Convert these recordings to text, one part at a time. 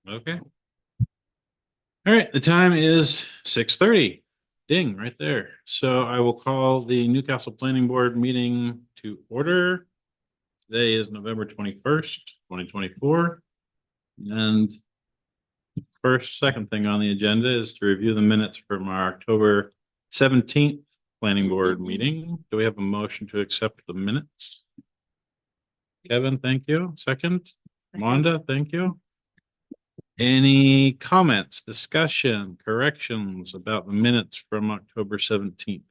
Okay. All right, the time is 6:30. Ding, right there. So I will call the Newcastle Planning Board meeting to order. Today is November 21st, 2024. And second thing on the agenda is to review the minutes from our October 17th Planning Board meeting. Do we have a motion to accept the minutes? Kevin, thank you. Second, Wanda, thank you. Any comments, discussion, corrections about the minutes from October 17th?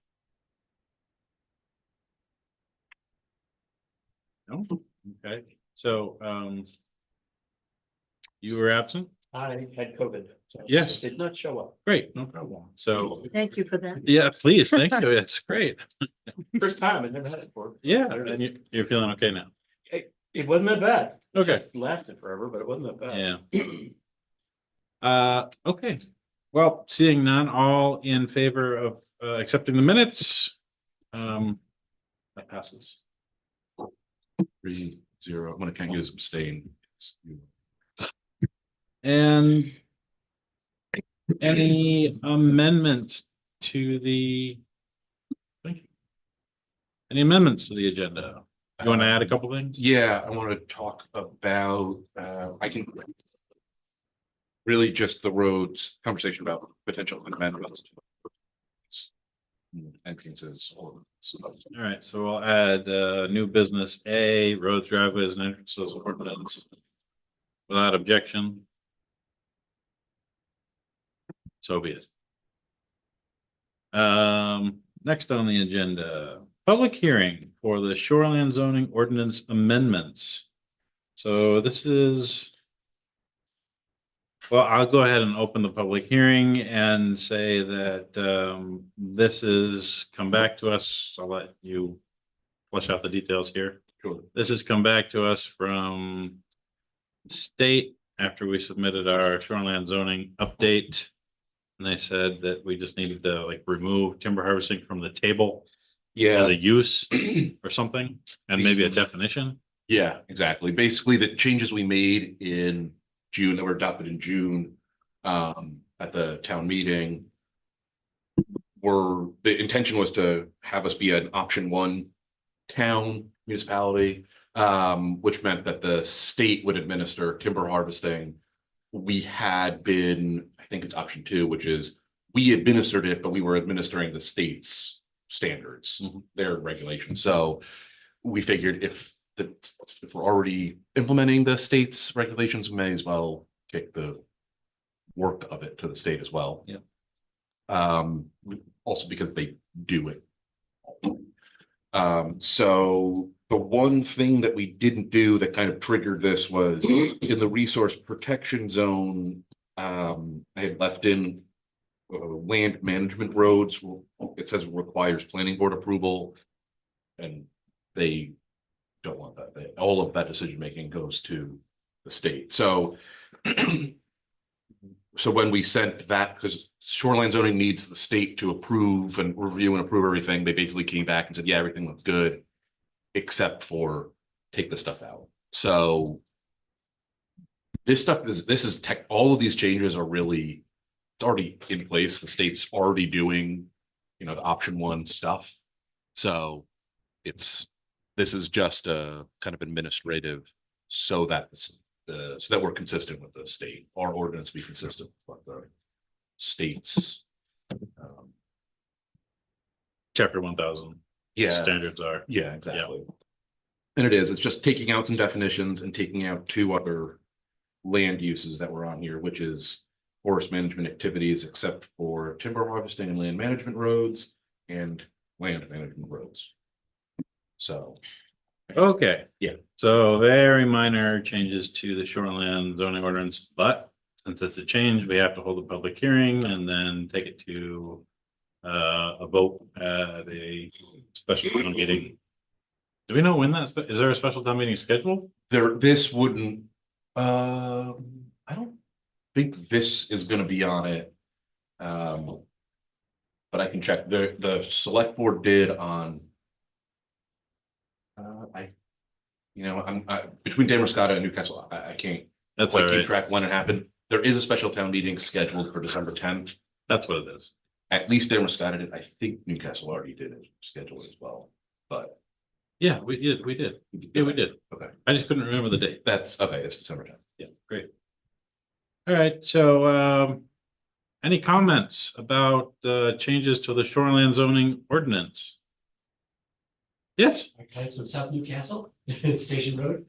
No? Okay, so you were absent? I had COVID. So Yes. Did not show up. Great, no problem. So, Thank you for that. yeah, please, thank you. It's great. First time, I never had it before. Yeah, and you're feeling okay now? It wasn't that bad. It Okay. just lasted forever, but it wasn't that bad. Yeah. Okay. Well, seeing none, all in favor of accepting the minutes? That passes. 3-0. When I can't use abstain. And any amendments to the? Thank you. Any amendments to the agenda? You want to add a couple things? Yeah, I want to talk about, I can. Really just the roads, conversation about potential amendments. Entrances or. All right, so we'll add new business A, roads, driveways, and entrances ordinance. Without objection. So be it. Next on the agenda, public hearing for the shoreline zoning ordinance amendments. So this is. Well, I'll go ahead and open the public hearing and say that this is come back to us. I'll let you flesh out the details here. Sure. This has come back to us from the state after we submitted our shoreline zoning update. And they said that we just needed to like remove timber harvesting from the table as Yeah, a use or something, and maybe a definition. yeah, exactly. Basically, the changes we made in June that were adopted in June at the town meeting. The intention was to have us be an option 1 town municipality, which meant that the state would administer timber harvesting. We had been, I think it's option 2, which is we administered it, but we were administering the state's standards, their regulations. So we figured if we're already implementing the state's regulations, we may as well kick the work of it to the state as well. Yeah. Also because they do it. So the one thing that we didn't do that kind of triggered this was in the resource protection zone. I had left in land management roads. It says it requires planning board approval, and they don't want that. All of that decision making goes to the state. So, so when we sent that, because shoreline zoning needs the state to approve and review and approve everything, they basically came back and said, yeah, everything looks good, except for take the stuff out. So this stuff is tech. All of these changes are really, it's already in place. The state's already doing, the option 1 stuff. So this is just a kind of administrative so that we're consistent with the state. Our ordinance be consistent with the state's Chapter 1000 standards are. Yeah, exactly. And it's just taking out some definitions and taking out 2 other land uses that were on here, which is forest management activities except for timber harvesting and land management roads and land management roads. So, Okay. Yeah. So very minor changes to the shoreline zoning ordinance, but since it's a change, we have to hold a public hearing and then take it to a vote at a special town meeting. Do we know when is there a special town meeting scheduled? this wouldn't, I don't think this is gonna be on it. But I can check. The select board did on I'm between Damascotta and Newcastle. I can't That's quite all keep right. track when it happened. There is a special town meeting scheduled for December 10th. That's what it is. At least Damascus did it. I think Newcastle already did it, schedule as well, but. Yeah, we did. Yeah, we did. Okay, I just couldn't remember the date. that's okay. It's December 10th. Yeah, great. All right, so any comments about changes to the shoreline zoning ordinance? Yes, Okay, so South Newcastle, Station Road.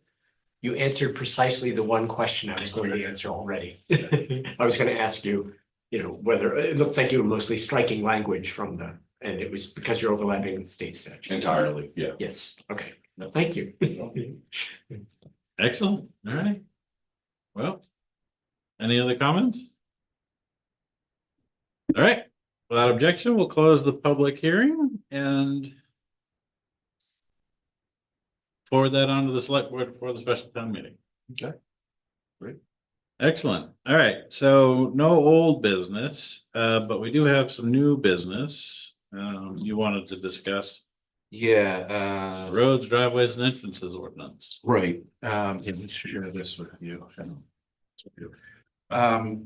You answered precisely the one question I was going to answer already. I was going to ask you, whether it looked like you were mostly striking language from and it was because you're overlapping with state statute. Entirely, yeah. Yes, okay, no, thank you. excellent. All right. Well, any other comments? All right, without objection, we'll close the public hearing and forward that on to the select board for the special town meeting. Okay. Great. Excellent. All right, so no old business, but we do have some new business you wanted to discuss. Yeah, Roads, driveways and entrances ordinance. right. Yeah, let me share this with you.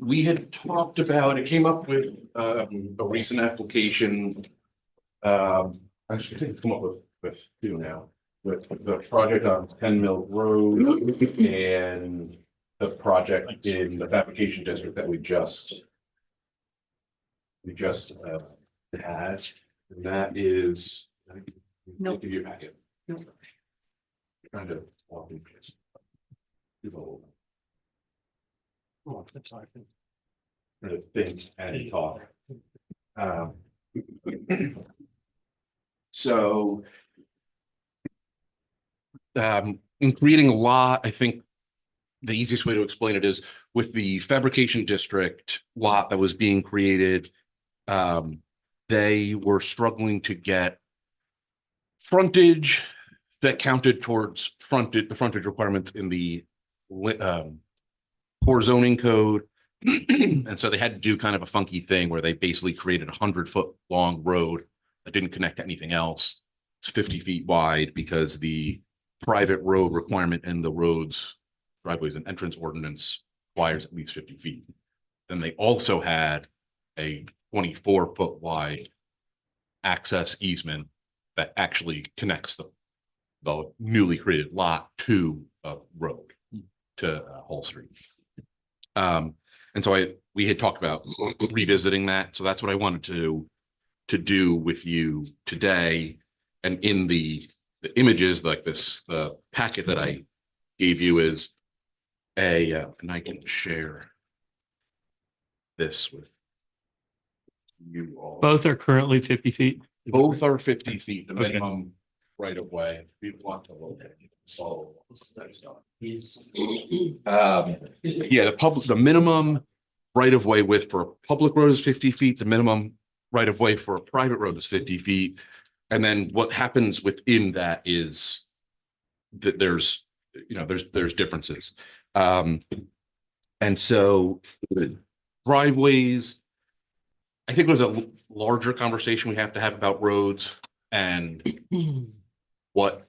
We had talked about, it came up with a recent application. Actually, I think it's come up with two now, with the project on 10 Mill Road and the project in the fabrication district that we just had, and that is. Nope. Give you a packet. Trying to walk in. Oh, that's all right. Trying to think and talk. So. In creating a lot, I think the easiest way to explain it is with the fabrication district lot that was being created. They were struggling to get frontage that counted towards the frontage requirements in the core zoning code. And so they had to do kind of a funky thing where they basically created a 100-foot long road that didn't connect to anything else. It's 50 feet wide because the private road requirement in the roads, driveways and entrance ordinance requires at least 50 feet. Then they also had a 24-foot wide access easement that actually connects the newly created lot to a road, to Hall Street. And so we had talked about revisiting that. So that's what I wanted to do with you today. And in the images like this, the packet that I gave you is and I can share this with you all. Both are currently 50 feet. Both are 50 feet, the Okay. minimum right of way. We want to look at it. So that's not. Yeah, the minimum right of way width for a public road is 50 feet. The minimum right of way for a private road is 50 feet. And then what happens within that is that there's differences. And so the driveways, I think there's a larger conversation we have to have about roads and what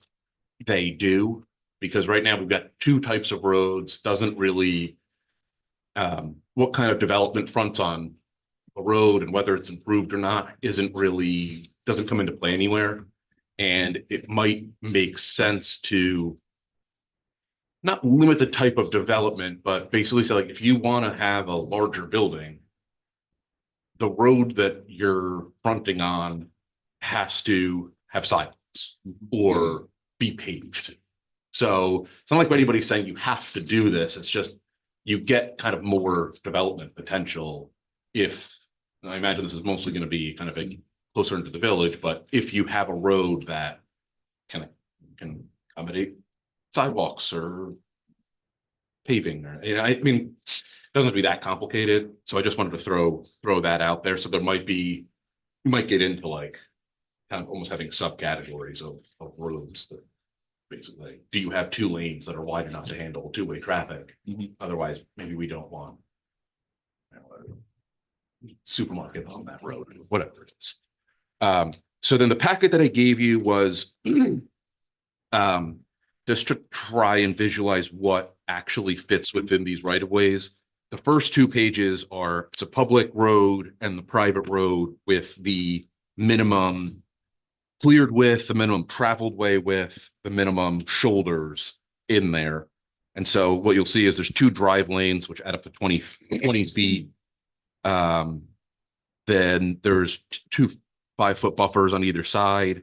they do, because right now we've got two types of roads, doesn't really what kind of development fronts on a road and whether it's improved or not doesn't come into play anywhere. And it might make sense to not limit the type of development, but basically say, like, if you want to have a larger building, the road that you're fronting on has to have sidewalks or be paved. So it's not like anybody's saying you have to do this. It's just you get kind of more development potential if, I imagine this is mostly going to be kind of a closer into the village, but if you have a road that kind of can accommodate sidewalks or paving, or I mean, it doesn't have to be that complicated. So I just wanted to throw that out there. So you might get into like kind of almost having subcategories of roads that basically, do you have two lanes that are wide enough to handle two-way traffic? Otherwise, maybe we don't want supermarket on that road, whatever it is. So then the packet that I gave you was just to try and visualize what actually fits within these right of ways. the first two pages are, it's a public road and the private road with the minimum cleared width, the minimum traveled way width, the minimum shoulders in there. And so what you'll see is there's two drive lanes, which add up to 20 feet. Then there's two 5-foot buffers on either side.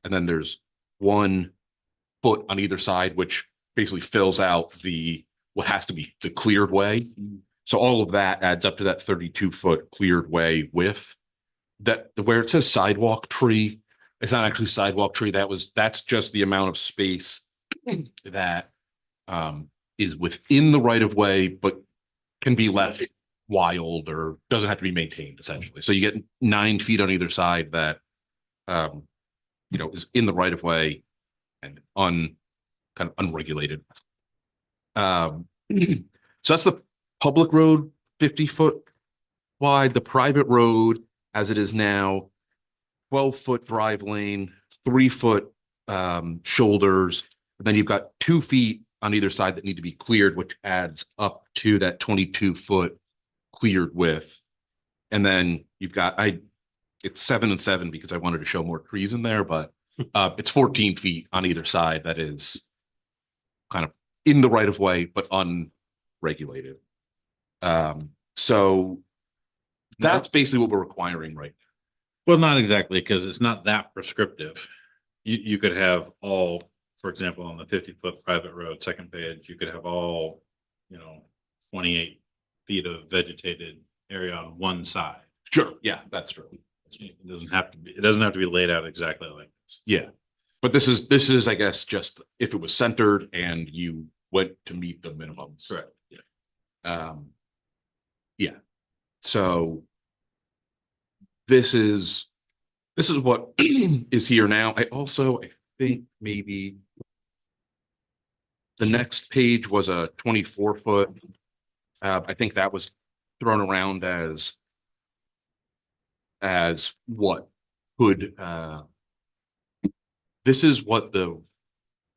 And then there's 1 foot on either side, which basically fills out what has to be the cleared way. So all of that adds up to that 32-foot cleared way width. That where it says sidewalk tree, it's not actually sidewalk tree. That's just the amount of space that is within the right of way, but can be left wild or doesn't have to be maintained essentially. So you get 9 feet on either side that is in the right of way and kind of unregulated. So that's the public road, 50-foot wide. The private road, as it is now, 12-foot drive lane, 3-foot shoulders. And then you've got 2 feet on either side that need to be cleared, which adds up to that 22-foot cleared width. And then you've got, it's 7 and 7 because I wanted to show more trees in there, but it's 14 feet on either side that is kind of in the right of way, but unregulated. So that's basically what we're requiring right now. Well, not exactly, because it's not that prescriptive. You could have all, for example, on the 50-foot private road, second page, you could have all, 28 feet of vegetated area on one side. Sure. Yeah, that's true. It doesn't have to be laid out exactly like this. Yeah. But this is, I guess, just if it was centered and you went to meet the minimums. Correct. Yeah. Yeah. So this is what is here now. I think maybe the next page was a 24-foot. I think that was thrown around as what could, this is what the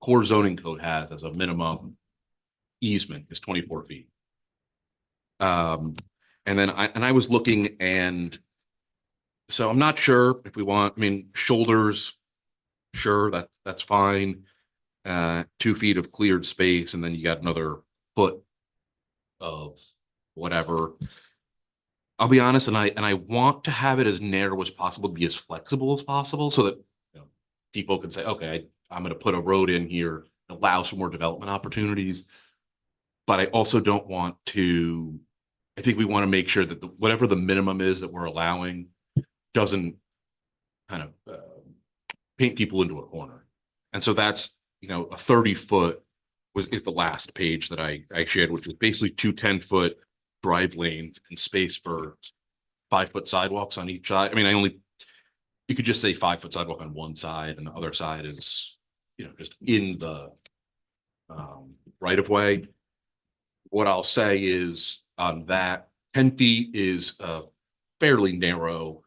core zoning code has as a minimum easement is 24 feet. And then I was looking, and so I'm not sure if we want, shoulders, sure, that's fine. 2 feet of cleared space, and then you got another foot of whatever. I'll be honest, and I want to have it as narrow as possible, to be as flexible as possible, so that people can say, okay, I'm going to put a road in here, allow some more development opportunities. But I also don't want to. I think we want to make sure that whatever the minimum is that we're allowing doesn't kind of paint people into a corner. And so that's a 30-foot is the last page that I shared, which was basically 2 10-foot drive lanes and space for 5-foot sidewalks on each side. You could just say 5-foot sidewalk on one side, and the other side is, just in the right of way. What I'll say is on that 10 feet is a fairly narrow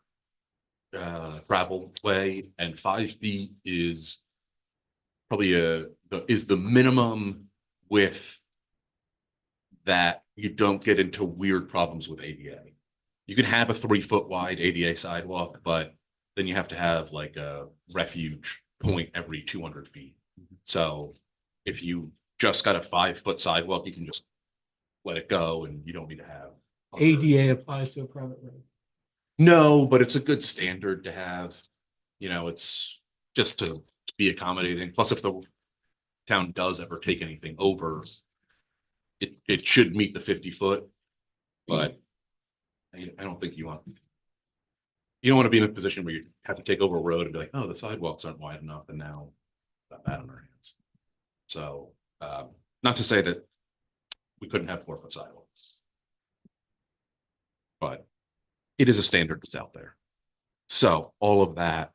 travel way, and 5 feet is probably the minimum width that you don't get into weird problems with ADA. You can have a 3-foot wide ADA sidewalk, but then you have to have like a refuge point every 200 feet. So if you just got a 5-foot sidewalk, you can just let it go and you don't need to have. ADA applies to a private road. No, but it's a good standard to have. It's just to be accommodating. Plus, if the town does ever take anything over, it should meet the 50-foot. But I don't think you don't want to be in a position where you have to take over a road and be like, oh, the sidewalks aren't wide enough, and now got that on our hands. So, not to say that we couldn't have 4-foot sidewalks, but it is a standard that's out there. So all of that,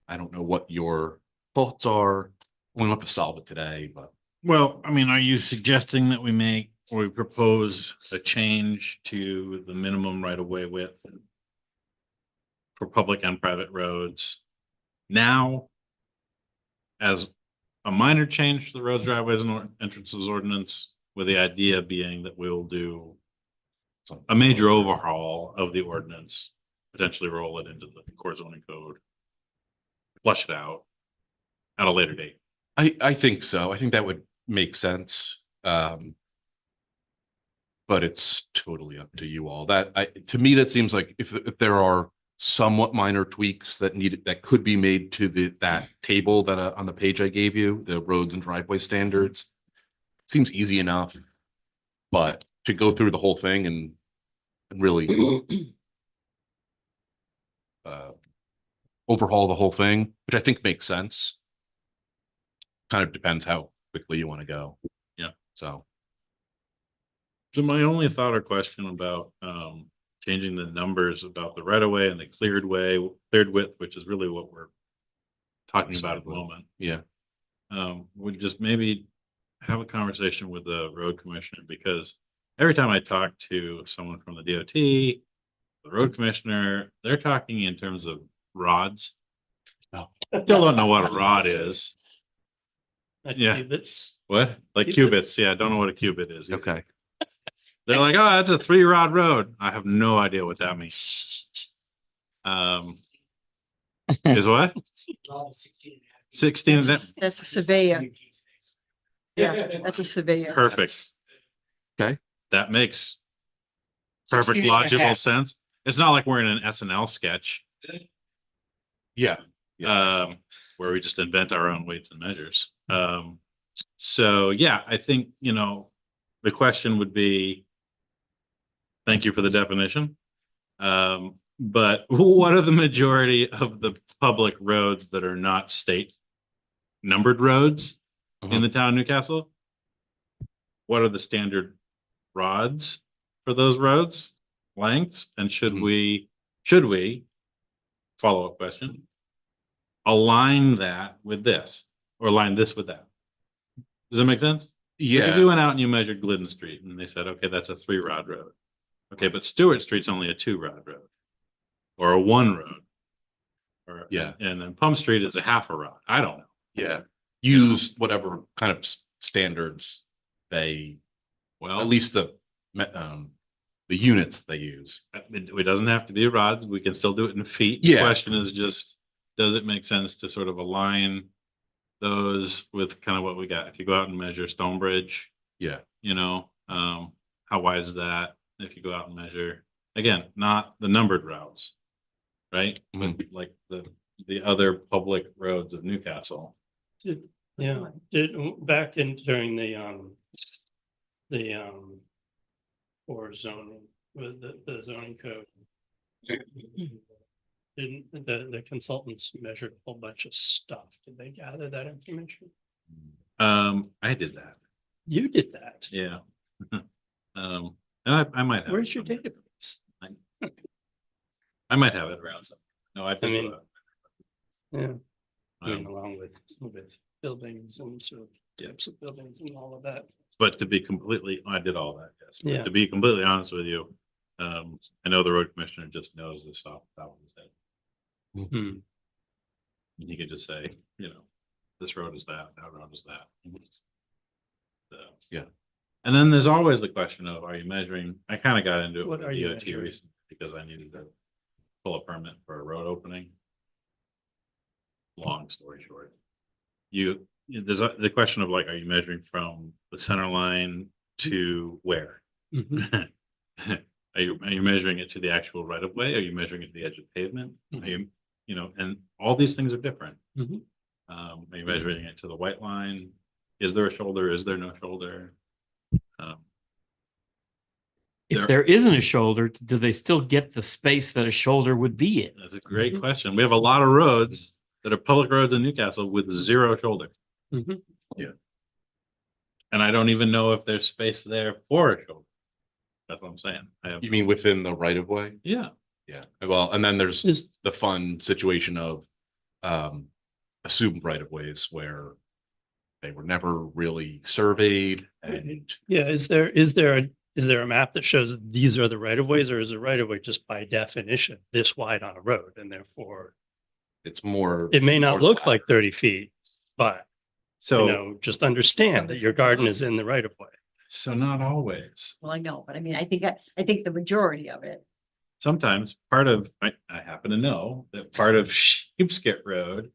I don't know what your thoughts are. We don't have to solve it today, but. Well, are you suggesting that we propose a change to the minimum right of way width for public and private roads now as a minor change to the roads, driveways, and entrances ordinance, with the idea being that we'll do a major overhaul of the ordinance, potentially roll it into the core zoning code, flush it out at a later date. I think so. I think that would make sense. But it's totally up to you all. To me, that seems like if there are somewhat minor tweaks that could be made to that table that on the page I gave you, the roads and driveway standards, seems easy enough. But to go through the whole thing and really overhaul the whole thing, which I think makes sense. Kind of depends how quickly you want to go. Yeah. So my only thought or question about changing the numbers about the right of way and the cleared width, which is really what we're talking about at the moment. yeah. Would just maybe have a conversation with the road commissioner, because every time I talk to someone from the DOT, the road commissioner, they're talking in terms of rods. Oh. Still don't know what a rod is. Like Yeah. cubits. What? Like Cubits? cubits. Yeah, I don't know what a cubit is. Okay. They're like, oh, that's a 3-rod road. I have no idea what that means. Is what? 16 and that, That's a surveyor. Yeah, that's a surveyor. perfect. Okay. That makes perfect 16 and a logical half. sense. It's not like we're in an SNL sketch, Yeah. where we just invent our own weights and measures. So yeah, I think, the question would be, thank you for the definition. But what are the majority of the public roads that are not state numbered roads in the town of Newcastle? What are the standard rods for those roads, lengths? And should we, follow-up question, align that with this, or align this with that? Does that make sense? If you Yeah. went out and you measured Glidden Street and they said, okay, that's a 3-rod road. Okay, but Stewart Street's only a 2-rod road or a 1 road. Or, Yeah. And then Plum Street is a half a rod. I don't know. Yeah. Use whatever kind of standards they, Well, at least the units they use. it doesn't have to be rods. We can still do it in feet. The Yeah. question is just, does it make sense to sort of align those with kind of what we got? If you go out and measure Stonebridge, Yeah. how wide is that? If you go out and measure, again, not the numbered routes, right? But like the other public roads of Newcastle. Yeah, back during the or zoning, with the zoning code. Didn't the consultants measured a whole bunch of stuff? Did they gather that information? I did that. You did that. Yeah. And I might have. Where's it your somewhere. database? I might have it around somewhere. No, I I mean, did. Yeah, I mean, Um, along with buildings and sort of types of buildings and all of that. But to be completely, I did all that, yes. But Yeah. To be completely honest with you, I know the road commissioner just knows this off the top of his head. Hmm. And he could just say, this road is that road is that. So, Yeah. And then there's always the question of, are you measuring? I kind of got into it What with are you DOT measuring? recently because I needed to pull a permit for a road opening. Long story short. There's the question of like, are you measuring from the center line to where? Mhm. Are you measuring it to the actual right of way? Are you measuring it to the edge of pavement? Are you, and all these things are different. Mhm. Are you measuring it to the white line? Is there a shoulder? Is there no shoulder? If there isn't a shoulder, do they still get the space that a shoulder would be in? That's a great question. We have a lot of roads that are public roads in Newcastle with 0 shoulder. Mhm. And I don't even know if there's space there for a shoulder. That's what I'm saying. You mean within the right of way? Yeah. Yeah. Well, and then there's Is the fun situation of assumed right of ways where they were never really surveyed and Yeah, is there a map that shows these are the right of ways, or is a right of way just by definition this wide on a road, and therefore it's more. it may not more look flat. like 30 feet, but So, just understand that your garden is in the right of way. So not always. Well, I know, but I mean, I think the majority of it. Sometimes part of, I happen to know that part of Sheepscot Road,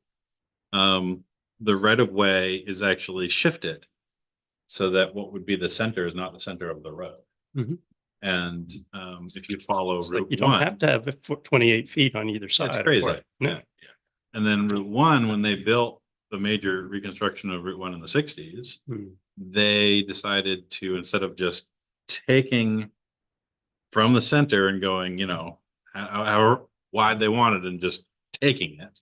the right of way is actually shifted. So that what would be the center is not the center of the road. Mhm. And, if you follow It's like you Route don't one, have to have 28 feet on either side. that's for crazy. it. Yeah. And then Route one, when they built the major reconstruction of Route one in the sixties, Hmm. they decided to, instead of just taking from the center and going, how wide they wanted and just taking it,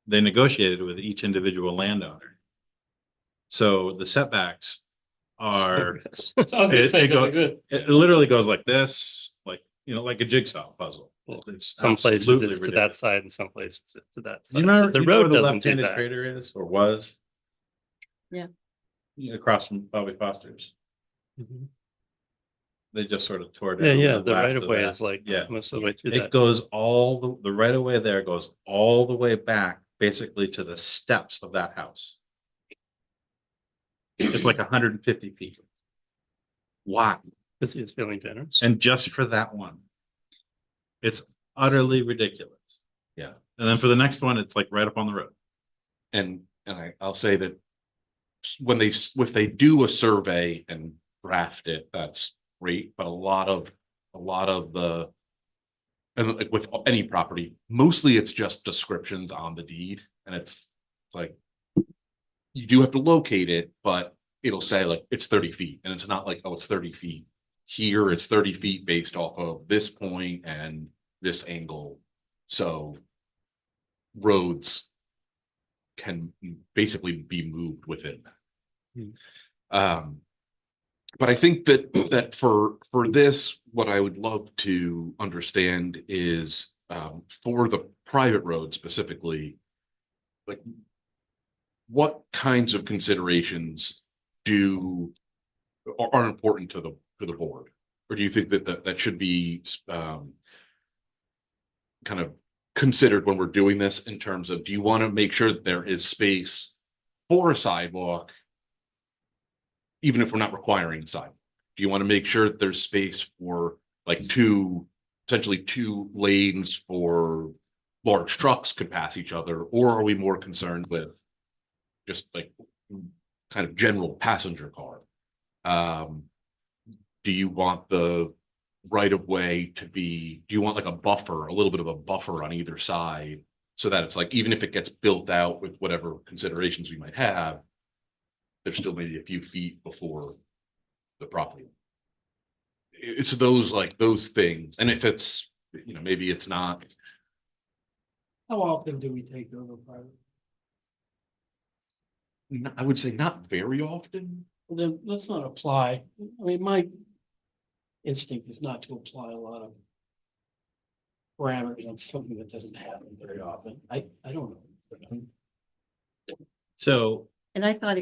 they negotiated with each individual landowner. So the setbacks are, So I was gonna It- say, it goes- good. it literally goes like this, like, like a jigsaw puzzle. It's Some places absolutely it's to that ridiculous. side and some places it's to that side. You remember, The you know where road the doesn't do left-handed that. crater is or was? Yeah. Across from Bobby Foster's. Mhm. They just sort of tore Yeah, down. yeah, the the last right of way that. is like Yeah. most of the way through It that. goes all, the right of way there goes all the way back, basically to the steps of that house. It's like 150 feet. Why? This is feeling generous. And just for that one. It's utterly ridiculous. Yeah. And then for the next one, it's like right up on the road. And I'll say that when if they do a survey and draft it, that's great, but a lot of the, and like with any property, mostly it's just descriptions on the deed, and it's like you do have to locate it, but it'll say like it's 30 feet, and it's not like, oh, it's 30 feet here, it's 30 feet based off of this point and this angle. So roads can basically be moved within that. But I think that for this, what I would love to understand is for the private road specifically, like what kinds of considerations are important to the board, or do you think that should be kind of considered when we're doing this in terms of, do you want to make sure that there is space for a sidewalk, even if we're not requiring a sidewalk? Do you want to make sure that there's space for like essentially two lanes for large trucks could pass each other, or are we more concerned with just like kind of general passenger car? Do you want the right of way to be, do you want like a buffer, a little bit of a buffer on either side, so that it's like, even if it gets built out with whatever considerations we might have, there's still maybe a few feet before the property? It's those things. And if it's, maybe it's not. How often do we take over private? I would say not very often. Well, then let's not apply, I mean, my instinct is not to apply a lot of parameters on something that doesn't happen very often. I don't know. So And I thought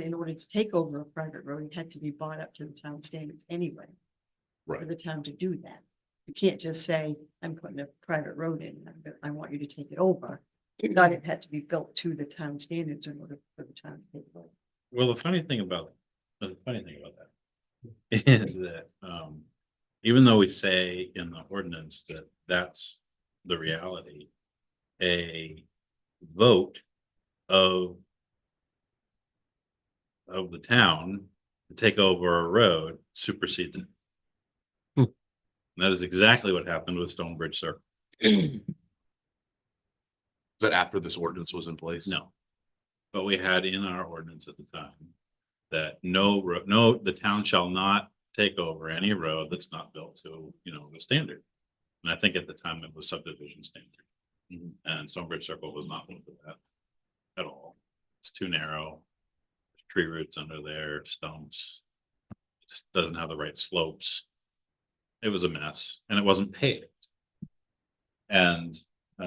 in order to take over a private road, it had to be brought up to the town standards anyway. For Right. the town to do that. You can't just say, I'm putting a private road in, I want you to take it over. You thought it had to be built to the town standards in order for the town to take it over. Well, the funny thing about that is that, even though we say in the ordinance that that's the reality, a vote of the town to take over a road supersedes it. And that is exactly what happened with Stonebridge Circle. Is that after this ordinance was in place? No. But we had in our ordinance at the time that the town shall not take over any road that's not built to, the standard. And I think at the time it was subdivision standard. And Stonebridge Circle was not built to that at all. It's too narrow. Tree roots under there, stumps. It just doesn't have the right slopes. It was a mess and it wasn't paved. And, I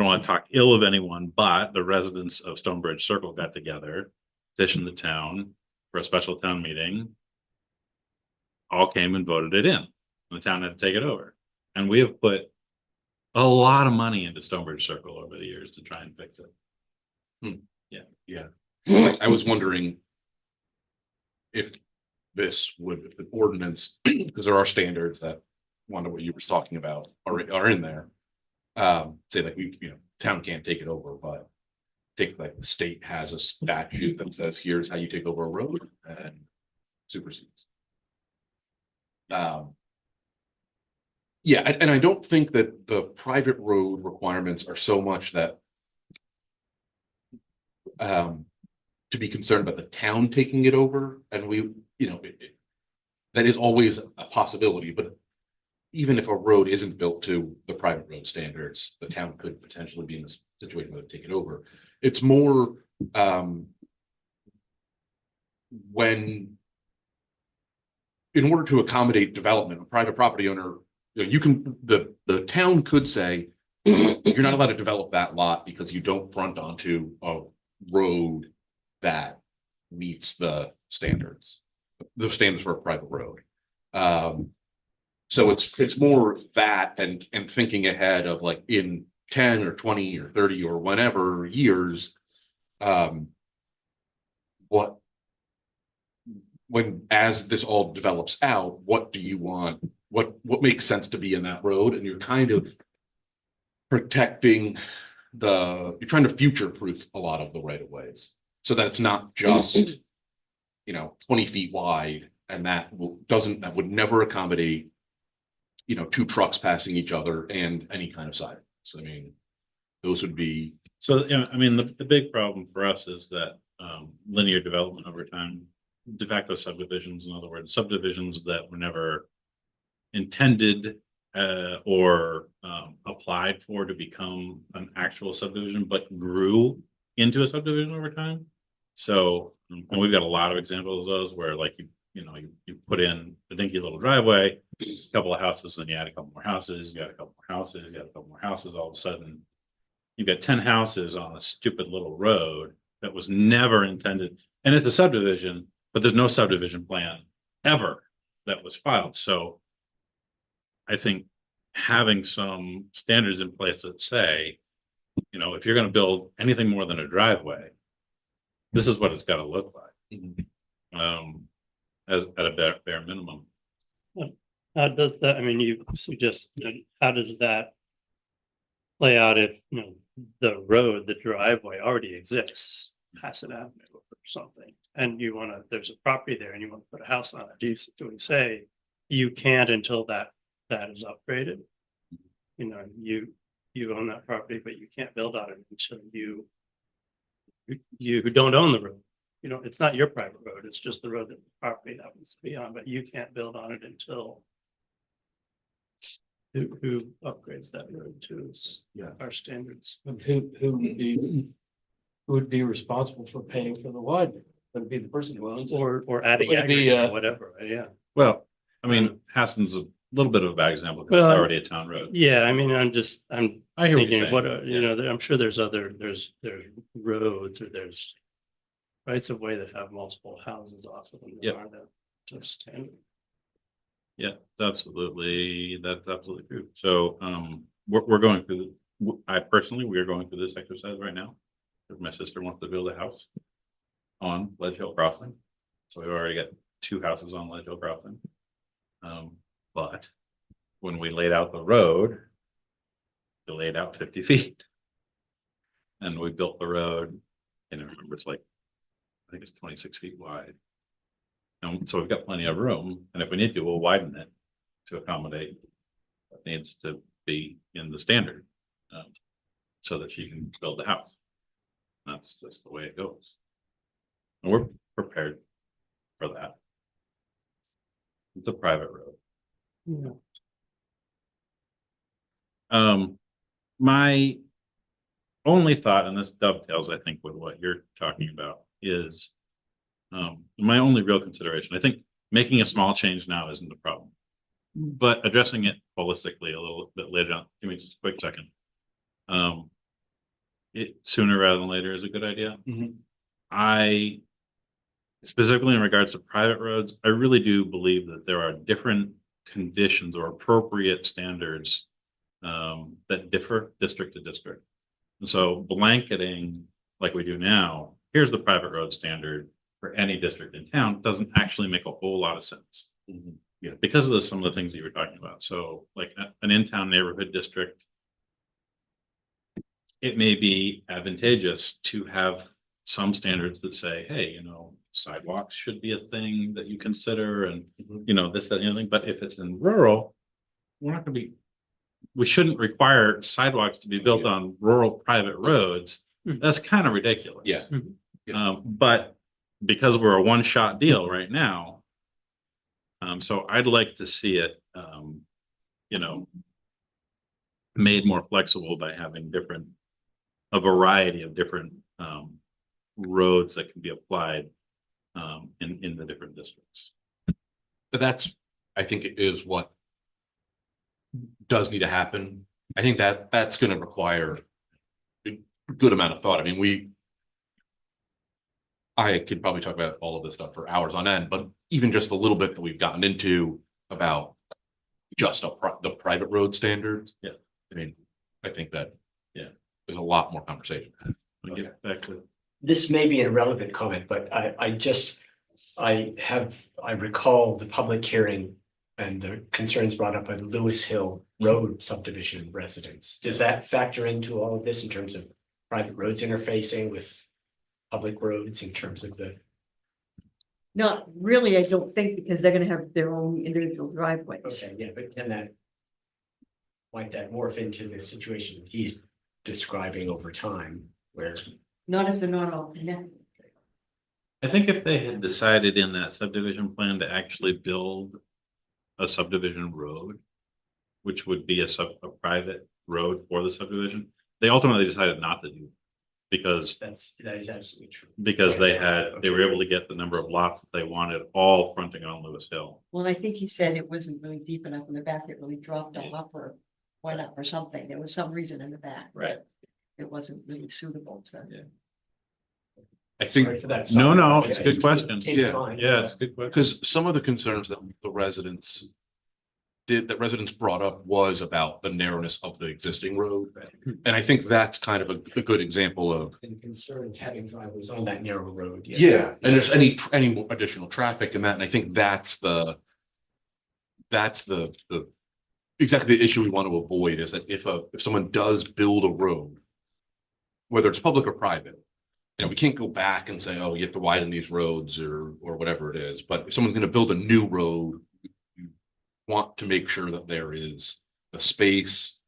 don't want to talk ill of anyone, but the residents of Stonebridge Circle got together, petitioned the town for a special town meeting. All came and voted it in, and the town had to take it over. And we have put a lot of money into Stonebridge Circle over the years to try and fix it. Yeah. I was wondering, if this would, if the ordinance, because there are standards that, one of what you were talking about are in there. Say like we, town can't take it over, but think like the state has a statute that says, here's how you take over a road and supersedes. Yeah, and I don't think that the private road requirements are so much that to be concerned about the town taking it over, and we, that is always a possibility, but even if a road isn't built to the private road standards, the town could potentially be in this situation where they take it over. It's more when, in order to accommodate development, a private property owner, you can, the town could say, you're not allowed to develop that lot because you don't front onto a road that meets the standards for a private road. So it's more that and thinking ahead of like in 10 or 20 or 30 or whatever years, as this all develops out, what do you want? What makes sense to be in that road? And you're kind of protecting you're trying to future proof a lot of the right of ways so that it's not just 20 feet wide, and that would never accommodate two trucks passing each other and any kind of side. So I mean, those would be. So, I mean, the big problem for us is that linear development over time, de facto subdivisions, in other words, subdivisions that were never intended or applied for to become an actual subdivision, but grew into a subdivision over time. So, and we've got a lot of examples of those where like you put in a dinky little driveway, a couple of houses, then you add a couple more houses, you got a couple more houses, you got a couple more houses, all of a sudden you've got 10 houses on a stupid little road that was never intended. And it's a subdivision, but there's no subdivision plan ever that was filed. So I think having some standards in place that say, if you're going to build anything more than a driveway, this is what it's got to look like. As at a bare minimum. How does that, I mean, you suggest, how does that play out if, the road, the driveway already exists, Hassett Avenue or something, and there's a property there and you want to put a house on it, do we say you can't until that is upgraded? You own that property, but you can't build on it until you don't own the road. It's not your private road, it's just the road that the property happens to be on, but you can't build on it until who upgrades that road to our standards. And who would be responsible for paying for the widening? Would it be the person who owns it? Or adding Would it be, aggregate or whatever, yeah. Well, I mean, Hassan's a little bit of a bad example because Well, it's already a town road. Yeah, I mean, I'm I hear what thinking, you're what, saying. I'm sure there's roads or there's rights of way that have multiple houses off of them. Yep. Are that just standard? Yeah, that's absolutely true. So, we're going through, we are going through this exercise right now. Because my sister wants to build a house on Ledge Hill Crossing. So we've already got 2 houses on Ledge Hill Crossing. But when we laid out the road, we laid out 50 feet. And we built the road, and I remember I think it's 26 feet wide. And so we've got plenty of room, and if we need to, we'll widen it to accommodate what needs to be in the standard, so that she can build the house. That's just the way it goes. And we're prepared for that. It's a private road. Yeah. My only thought, and this dovetails, I think, with what you're talking about, is my only real consideration. I think making a small change now isn't the problem, but addressing it holistically a little bit later on. Give me just a quick second. It sooner rather than later is a good idea. I specifically in regards to private roads, I really do believe that there are different conditions or appropriate standards that differ district to district. And so blanketing like we do now, here's the private road standard for for any district in town doesn't actually make a whole lot of sense. Yeah. Because of some of the things that you were talking about. So like an in-town neighborhood district. It may be advantageous to have some standards that say, hey, you know, sidewalks should be a thing that you consider and, you know, this, that, and the other thing. But if it's in rural, we're not gonna be, we shouldn't require sidewalks to be built on rural private roads. That's kind of ridiculous. Yeah. But because we're a one-shot deal right now. So I'd like to see it, you know, made more flexible by having a variety of different, roads that can be applied, in the different districts. But that's, I think it is what does need to happen. I think that that's gonna require a good amount of thought. I mean, I could probably talk about all of this stuff for hours on end, but even just a little bit that we've gotten into about just the private road standards. Yeah. I mean, I think that, Yeah. there's a lot more conversation. I'll get back to This may be an irrelevant comment, but I recall the public hearing and the concerns brought up by the Lewis Hill Road subdivision residents. Does that factor into all of this in terms of private roads interfacing with public roads in terms of the? Not really, I don't think, because they're gonna have their own individual driveways. Okay, yeah, but then might that morph into the situation he's describing over time where? Not if they're not all connected. I think if they had decided in that subdivision plan to actually build a subdivision road, which would be a private road for the subdivision, they ultimately decided not to do. Because That is absolutely true. they were able to get the number of lots that they wanted all fronting on Lewis Hill. Well, I think he said it wasn't really deep enough in the back, it really dropped off or went up or something, there was some reason in the back. Right. It wasn't really suitable to. I think, Sorry for that. No, it's a good question. Came to Yeah. mind. Yeah, it's a good question. because some of the concerns that the residents brought up was about the narrowness of the existing road. And I think that's kind of a good example of. Been concerned having drivers on that narrow road. Yeah, and there's any additional traffic in that, and I think that's the exactly the issue we want to avoid is that if someone does build a road, whether it's public or private, you know, we can't go back and say, oh, you have to widen these roads or whatever it is, but if someone's gonna build a new road, you want to make sure that there is a space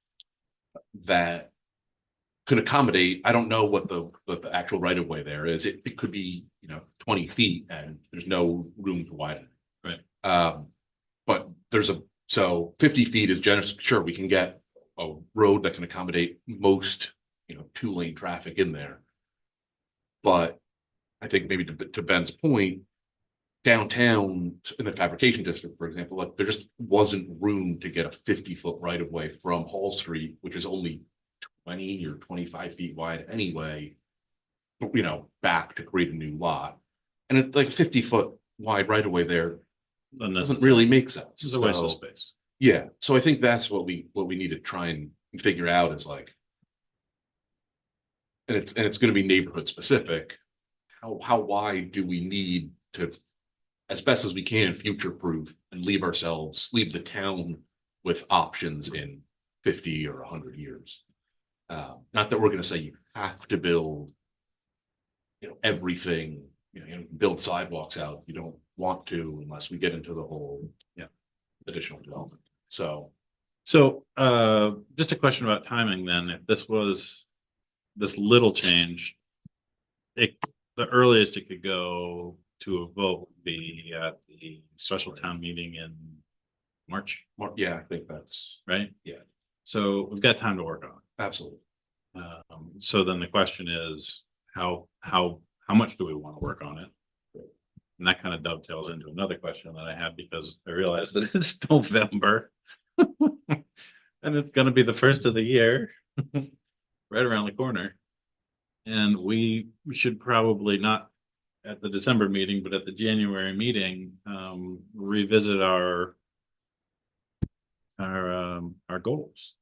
that could accommodate, I don't know what the actual right of way there is. It could be, you know, 20 feet and there's no room to widen. Right. But so 50 feet is generous. Sure, we can get a road that can accommodate most, you know, 2-lane traffic in there. But I think maybe to Ben's point, downtown in the fabrication district, for example, like there just wasn't room to get a 50-foot right of way from Hall Street, which is only 20 or 25 feet wide anyway, you know, back to create a new lot. And it's like 50-foot wide right of way there doesn't really make sense. It's a waste of So, space. yeah, so I think that's what we need to try and figure out is like. And it's gonna be neighborhood specific. How wide do we need to, as best as we can, future proof and leave the town with options in 50 or 100 years? Not that we're gonna say you have to build. You know, everything, you know, build sidewalks out. You don't want to unless we get into the whole, additional development. So, just a question about timing then, if this was this little change, the earliest it could go to a vote would be at the special town meeting in March, yeah, I think that's right? Yeah. So we've got time to work on it. absolutely. So then the question is, how much do we want to work on it? And that kind of dovetails into another question that I had because I realized that it's November. And it's gonna be the first of the year, right around the corner. And we should probably not at the December meeting, but at the January meeting, revisit our goals.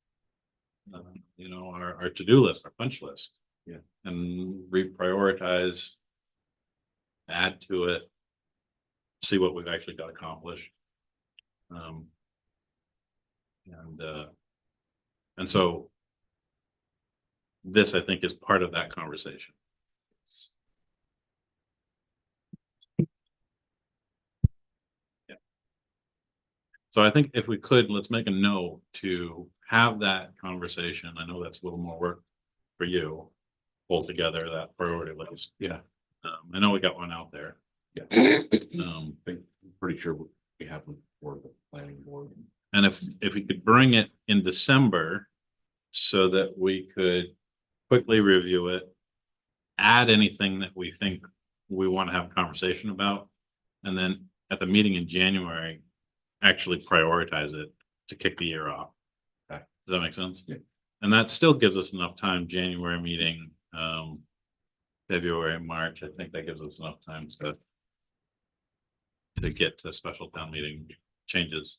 You know, our to-do list, our punch list. Yeah. And reprioritize add to it, see what we've actually got accomplished. And so this, I think, is part of that conversation. Yeah. So I think if we could, let's make a note to have that conversation. I know that's a little more work for you. Pull together that priority list. Yeah. I know we got one out there. Yeah. Um, I'm pretty sure we have one for the planning board. and if we could bring it in December so that we could quickly review it, add anything that we think we want to have a conversation about, and then at the meeting in January, actually prioritize it to kick the year off. Okay. Does that make sense? Yeah. And that still gives us enough time, January meeting, February, March, I think that gives us enough time to get to special town meeting changes.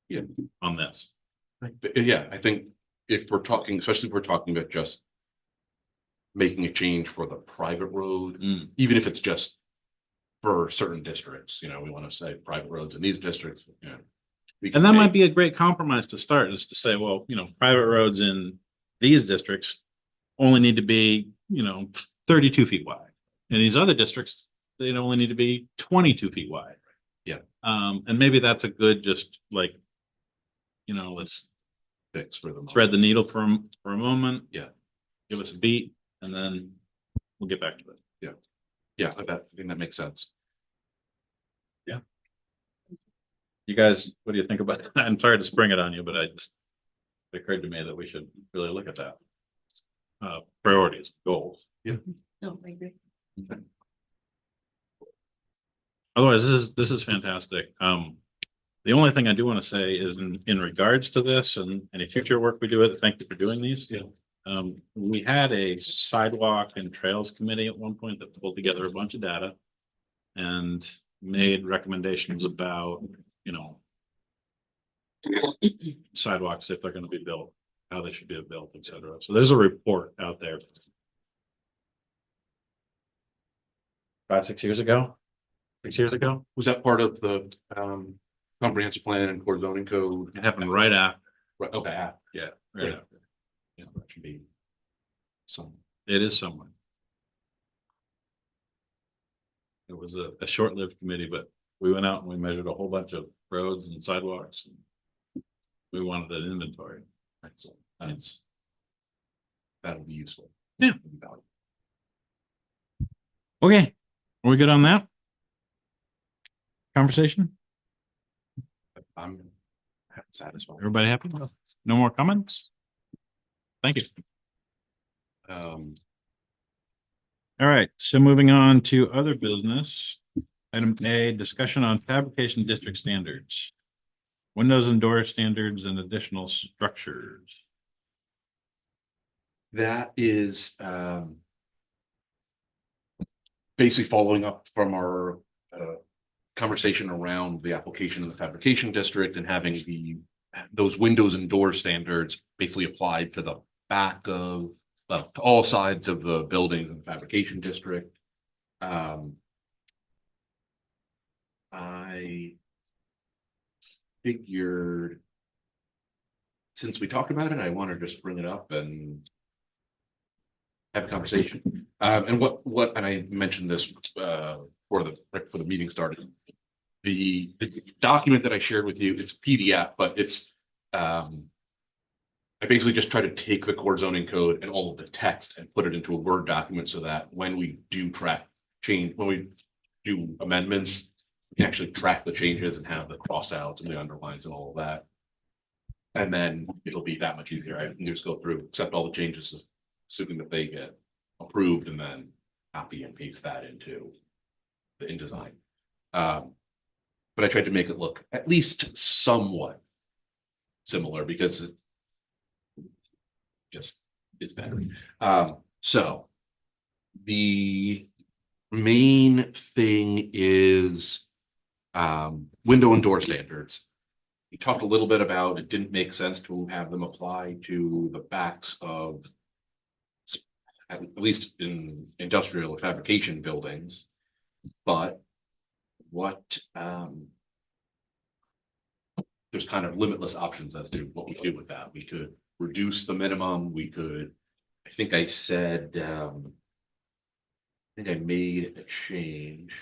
Yeah. On this. But yeah, I think if we're talking, especially if we're talking about just making a change for the private road, even if it's just for certain districts, you know, we want to say private roads in these districts, you know. And that might be a great compromise to start, is to say, well, you know, private roads in these districts only need to be, you know, 32 feet wide. In these other districts, they only need to be 22 feet wide. Yeah. And maybe that's a good, just like, you know, let's fix for them. thread the needle for a moment. Yeah. Give us a beat, and then we'll get back to it. Yeah, I think that makes sense. You guys, what do you think about that? I'm sorry to spring it on you, but it occurred to me that we should really look at that. Priorities, goals. No, I agree. Otherwise, this is fantastic. The only thing I do want to say is in regards to this and any future work we do with it, thank you for doing these. Yeah. We had a sidewalk and trails committee at one point that pulled together a bunch of data and made recommendations about, you know, sidewalks, if they're going to be built, how they should be built, et cetera. So there's a report out there. 5-6 years ago, 6 years ago, Was that part of the comprehensive plan and core zoning code? it happened right after. Right, okay, Yeah, right Great. after. yeah, that should be some. It is someone. It was a short-lived committee, but we went out and we measured a whole bunch of roads and sidewalks. We wanted an inventory. Excellent. That'll be useful. Yeah. Okay, are we good on that? Conversation? I'm satisfied. Everybody happy? No more comments? Thank you. All right, so moving on to other business. Item A, discussion on fabrication district standards. Windows and door standards and additional structures. That is basically following up from our conversation around the application of the fabrication district and having those windows and door standards basically applied to the back of, well, to all sides of the building in the fabrication district. I figured, since we talked about it, I want to just bring it up and have a conversation. And and I mentioned this before the meeting started. The document that I shared with you, it's a PDF, but it's I basically just try to take the core zoning code and all of the text and put it into a Word document so that when we do when we do amendments, we can actually track the changes and have the cross outs and the underlines and all of that. And then it'll be that much easier. I can just go through, accept all the changes, assuming that they get approved, and then copy and paste that into the InDesign. But I tried to make it look at least somewhat similar because it just is better. So the main thing is window and door standards. We talked a little bit about it didn't make sense to have them apply to the backs of, at least in industrial fabrication buildings, But what, there's kind of limitless options as to what we do with that. We could reduce the minimum, we could, I think I said, I think I made a change.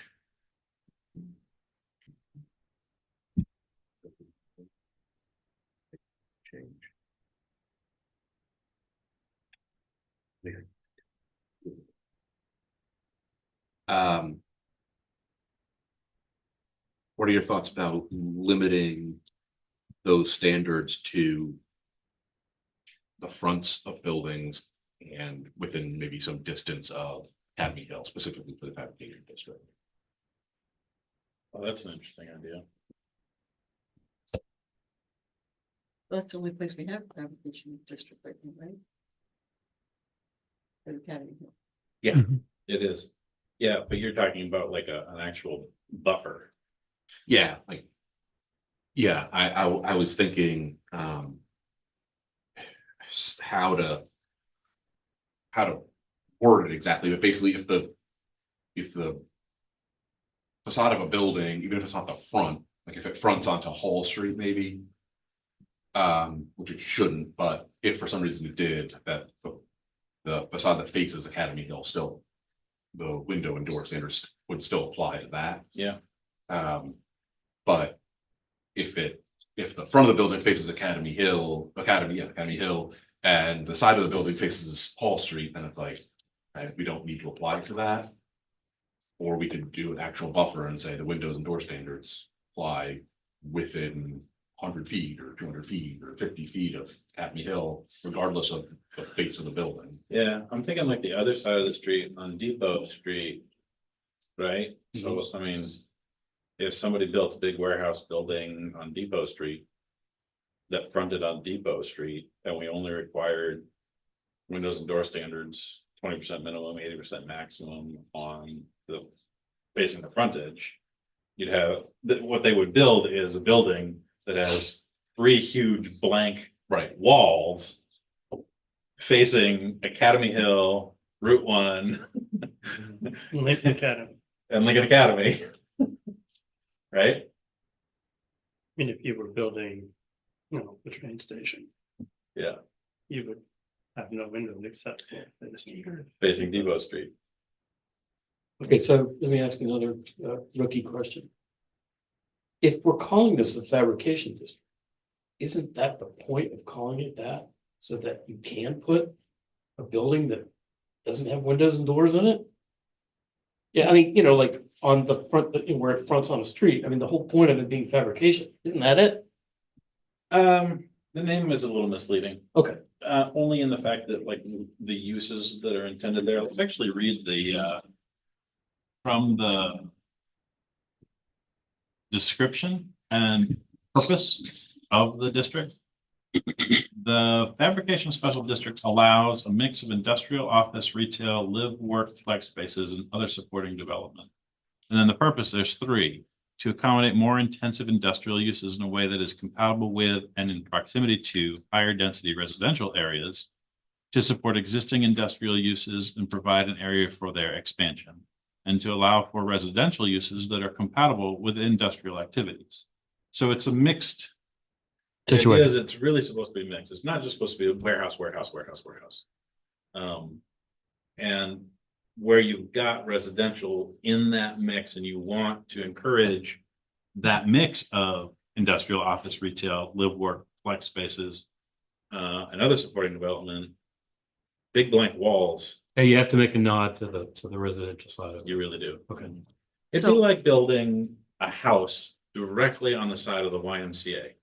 Change. There. What are your thoughts about limiting those standards to the fronts of buildings and within maybe some distance of Academy Hill, specifically for the fabrication district? Oh, that's an interesting idea. That's the only place we have a fabrication district right now, right? For the Academy Hill. It is. Yeah, but you're talking about like an actual buffer. Yeah, like, yeah, I was thinking, how to word it exactly, but basically if the facade of a building, even if it's not the front, like if it fronts onto Hall Street, maybe, which it shouldn't, but if for some reason it did, that the facade that faces Academy Hill still, the window and door standards would still apply to that. Yeah. But if the front of the building faces Academy Hill, and the side of the building faces Hall Street, then it's like, we don't need to apply to that. Or we could do an actual buffer and say the windows and door standards apply within 100 feet or 200 feet or 50 feet of Academy Hill, regardless of the face of the building. Yeah, I'm thinking like the other side of the street on Depot Street. Right? So, I mean, if somebody built a big warehouse building on Depot Street that fronted on Depot Street, and we only required windows and door standards, 20% minimum, 80% maximum on the facing the frontage, you'd have, what they would build is a building that has 3 huge blank walls facing Academy Hill, Route 1, Lincoln Academy. and Lincoln Academy. Right? I mean, if you were building, the train station, Yeah, you would have no window except for this. facing Depot Street. Okay, so let me ask another rookie question. If we're calling this a fabrication district, isn't that the point of calling it that? So that you can put a building that doesn't have windows and doors in it? Yeah, I mean, like on the front, where it fronts on a street, I mean, the whole point of it being fabrication, isn't that it? The name is a little misleading. Okay. Only in the fact that like the uses that are intended there, let's actually read the from the description and purpose of the district. The fabrication special district allows a mix of industrial, office, retail, live, work, flex spaces, and other supporting development. And then the purpose, there's 3: to accommodate more intensive industrial uses in a way that is compatible with and in proximity to higher density residential areas, to support existing industrial uses and provide an area for their expansion, and to allow for residential uses that are compatible with industrial activities. So it's a mixed. The idea is it's really supposed to be mixed. It's not just supposed to be a warehouse. And where you've got residential in that mix and you want to encourage that mix of industrial, office, retail, live, work, flex spaces, and other supporting development, big blank walls, Hey, you have to make a nod to the residential side of it. you really do. Okay. It'd So- be like building a house directly on the side of the YMCA.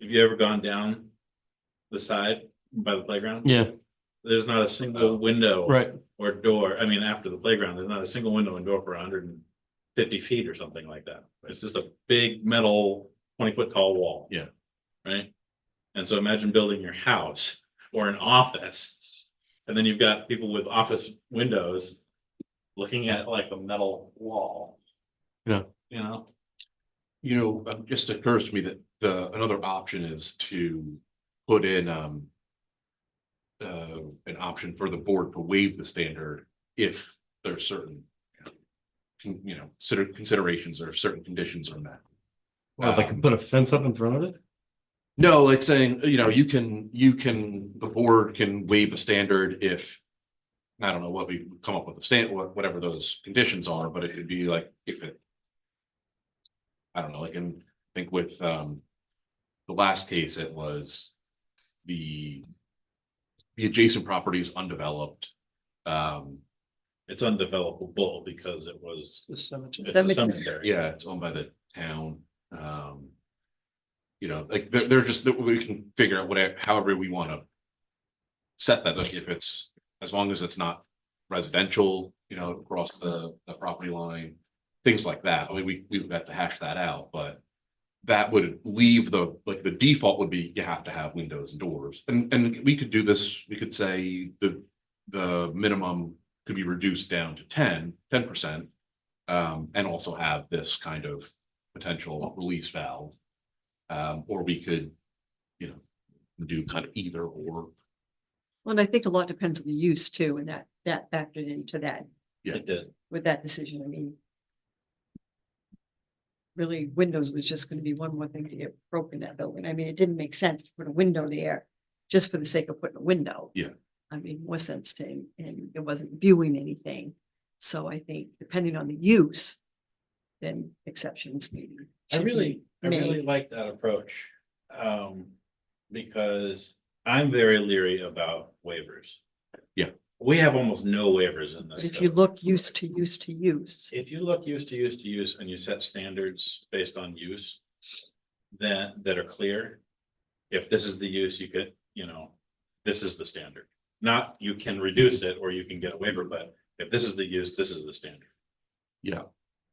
Have you ever gone down the side by the playground? Yeah, There's not a single window right. or door. I mean, after the playground, there's not a single window and door for 150 feet or something like that. It's just a big metal 20-foot tall wall. Yeah. Right? And so imagine building your house or an office, and then you've got people with office windows looking at like a metal wall. Yeah. It Just occurs to me that another option is to put in an option for the board to waive the standard if there's certain considerations or certain conditions are met. Well, they could put a fence up in front of it? No, like saying, the board can waive a standard if. I don't know what we come up with the whatever those conditions are, but it could be like if it. I don't know, like I think with the last case, it was the adjacent property is undeveloped. It's undevelopable because it was, The cemetery. it's a Cemetery. cemetery. Yeah, it's owned by the town. Like they're just, we can figure out whatever, however we want to. Set that, like if it's, as long as it's not residential, across the property line. Things like that. I mean, we've got to hash that out, but. That would leave the default would be you have to have windows and doors. And we could do this, we could say the minimum could be reduced down to 10%. And also have this kind of potential release valve. Or we could, do kind of either or. Well, and I think a lot depends on the use too, and that factored into that Yeah. It did. with that decision. I mean. Really, windows was just gonna be one more thing to get broken in that building. I mean, it didn't make sense to put a window there just for the sake of putting a window. Yeah. I mean, more sense to, and it wasn't viewing anything. So I think depending on the use, then exceptions maybe. I should really be made. like that approach. Because I'm very leery about waivers. Yeah. We have almost no waivers in this. But if you code. look use to use to use, If you look use to use to use and you set standards based on use. That are clear. If this is the use, you could, this is the standard. Not you can reduce it or you can get a waiver, but if this is the use, this is the standard. Yeah.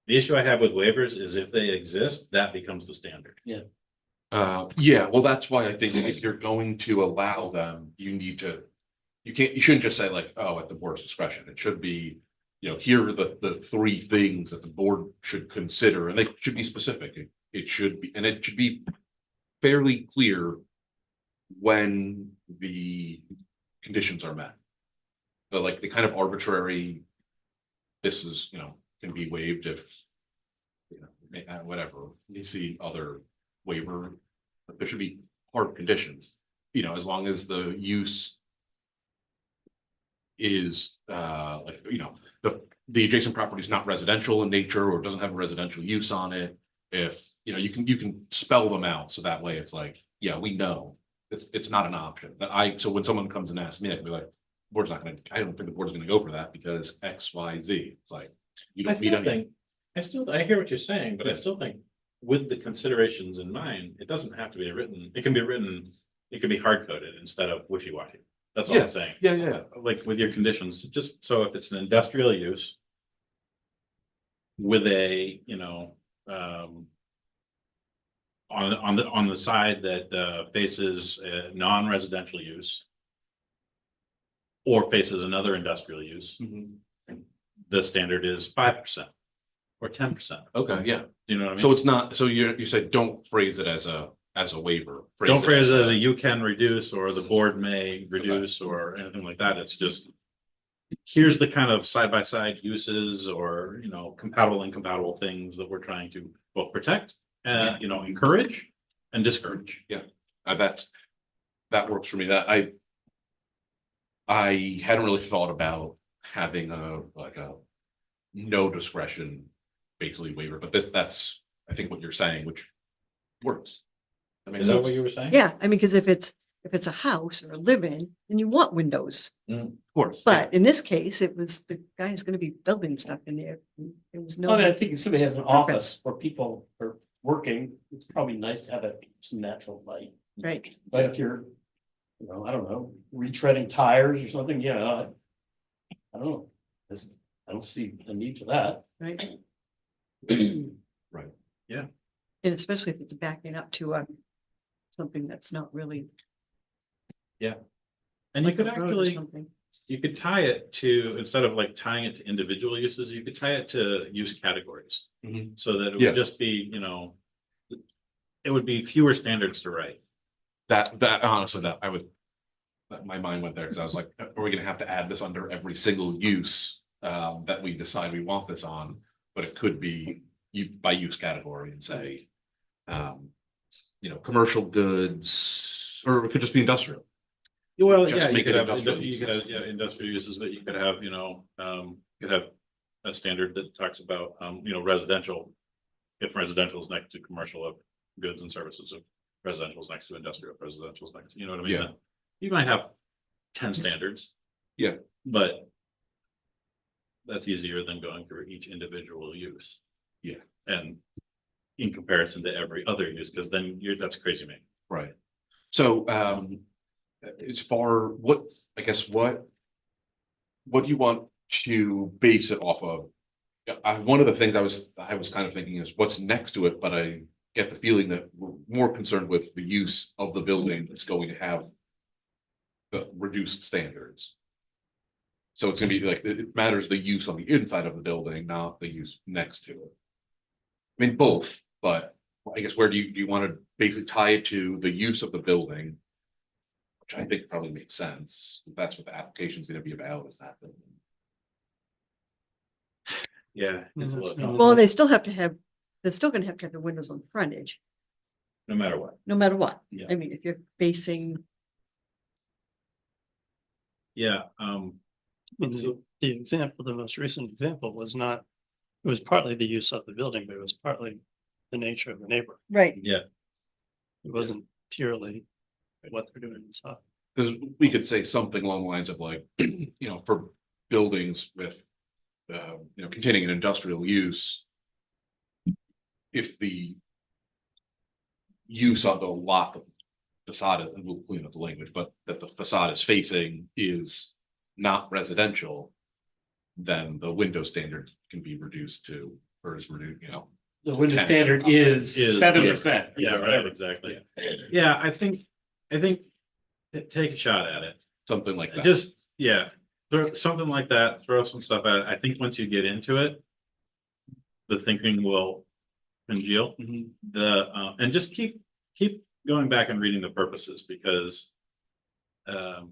The issue I have with waivers is if they exist, that becomes the standard. Yeah, well, that's why I think if you're going to allow them, you need to. You shouldn't just say like, oh, at the board's discretion. It should be, here are the three things that the board should consider, and they should be specific. It should be, and it should be fairly clear when the conditions are met. But like the kind of arbitrary, this is, can be waived if, whatever, you see other waiver, but there should be hard conditions, as long as the use is the adjacent property is not residential in nature or doesn't have a residential use on it. If you can spell them out so that way it's like, yeah, we know it's not an option. So when someone comes and asks me, I can be like, board's not gonna, I don't think the board's gonna go for that because X, Y, Z. It's like you I don't need still any. think, I hear what you're saying, but I still think with the considerations in mind, it doesn't have to be written, it can be hard coded instead of wishy-washy. That's all I'm saying. Yeah. Like with your conditions, just so if it's an industrial use. With a, on the side that faces non-residential use. Or faces another industrial use, the standard is 5% or 10%. Okay, yeah. You know what I mean? So it's not, so you said, don't phrase it as a waiver. Don't phrase it as a you can reduce or the board may reduce or anything like that. It's just. Here's the kind of side-by-side uses or, compatible, incompatible things that we're trying to both protect and, encourage and discourage. That works for me. That I hadn't really thought about having a no discretion basically waiver, but that's I think what you're saying, which works. I mean, Is that what you were saying? yeah, I mean, because if it's a house or a living, then you want windows. of course. But in this case, it was the guy's gonna be building stuff in there. There was I mean, I no, think if somebody has an office where people are working, it's probably nice to have some natural light. right, But if you're, I don't know, retreading tires or something, I don't know. I don't see a need for that. right. Right. And especially if it's backing up to something that's not really. And you like a could road or actually, something. you could tie it to, instead of like tying it to individual uses, you could tie it to use categories. Mhm. So that it Yeah. would just be, it would be fewer standards to write. That honestly, my mind went there because I was like, are we gonna have to add this under every single use that we decide we want this on? but it could be you by use category and say, commercial goods, or it could just be industrial. Well, Just yeah, make it industrial you uses. could have, yeah, industrial uses, but you could have, you could have a standard that talks about, residential. If residential is next to commercial of goods and services, if residential is next to industrial, residential is next, you know what I mean? Yeah. You might have 10 standards. Yeah. But that's easier than going through each individual use. Yeah. And in comparison to every other use, because then that's crazy man. Right. So, as far what, I guess, what do you want to base it off of? One of the things I was kind of thinking is what's next to it, but I get the feeling that we're more concerned with the use of the building that's going to have the reduced standards. So it's gonna be like, it matters the use on the inside of the building, not the use next to it. I mean, both, but I guess where do you want to basically tie it to the use of the building? Which I think probably makes sense. That's what the application is gonna be about, is that building. Yeah. It's a Mhm. little- Well, they're still gonna have to have the windows on the frontage, No matter what. no matter what. Yeah. I mean, if you're facing, Yeah, The example, the most recent example was not, it was partly the use of the building, but it was partly the nature of the neighbor. right, yeah, It wasn't purely what they're doing inside. Because we could say something along the lines of like, for buildings with, containing an industrial use. If the use of the lot, of facade, and we'll clean up the language, but that the facade is facing is not residential. Then the window standard can be reduced to, or is reduced, The window 10. standard is Is- 7%. yeah, right, exactly. Yeah, I think take a shot at it. something like that. Just, yeah, throw something like that, throw some stuff at it. I think once you get into it, the thinking will congeal. And just keep going back and reading the purposes, because I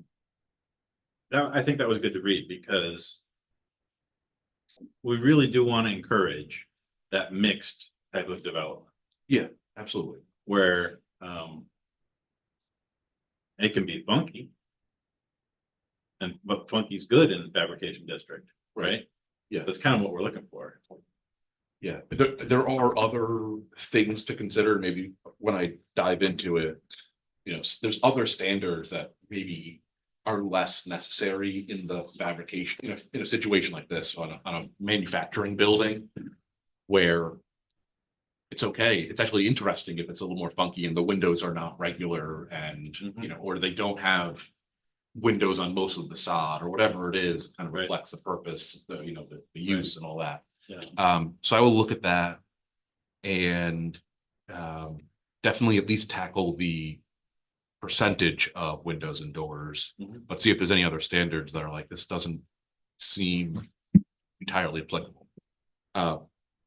think that was good to read, because we really do want to encourage that mixed type of development Absolutely. where it can be funky. But funky's good in the fabrication district, right? Yeah. That's kind of what we're looking for. Yeah, there are other things to consider, maybe when I dive into it. There's other standards that maybe are less necessary in the fabrication, in a situation like this on a manufacturing building. Where it's okay, it's actually interesting if it's a little more funky and the windows are not regular and, Mhm. or they don't have windows on most of the facade or whatever it is, kind of Right. reflects the purpose, the use and all that. Yeah. So I will look at that and definitely at least tackle the percentage of windows and doors. Mhm. Let's see if there's any other standards that are like, this doesn't seem entirely applicable.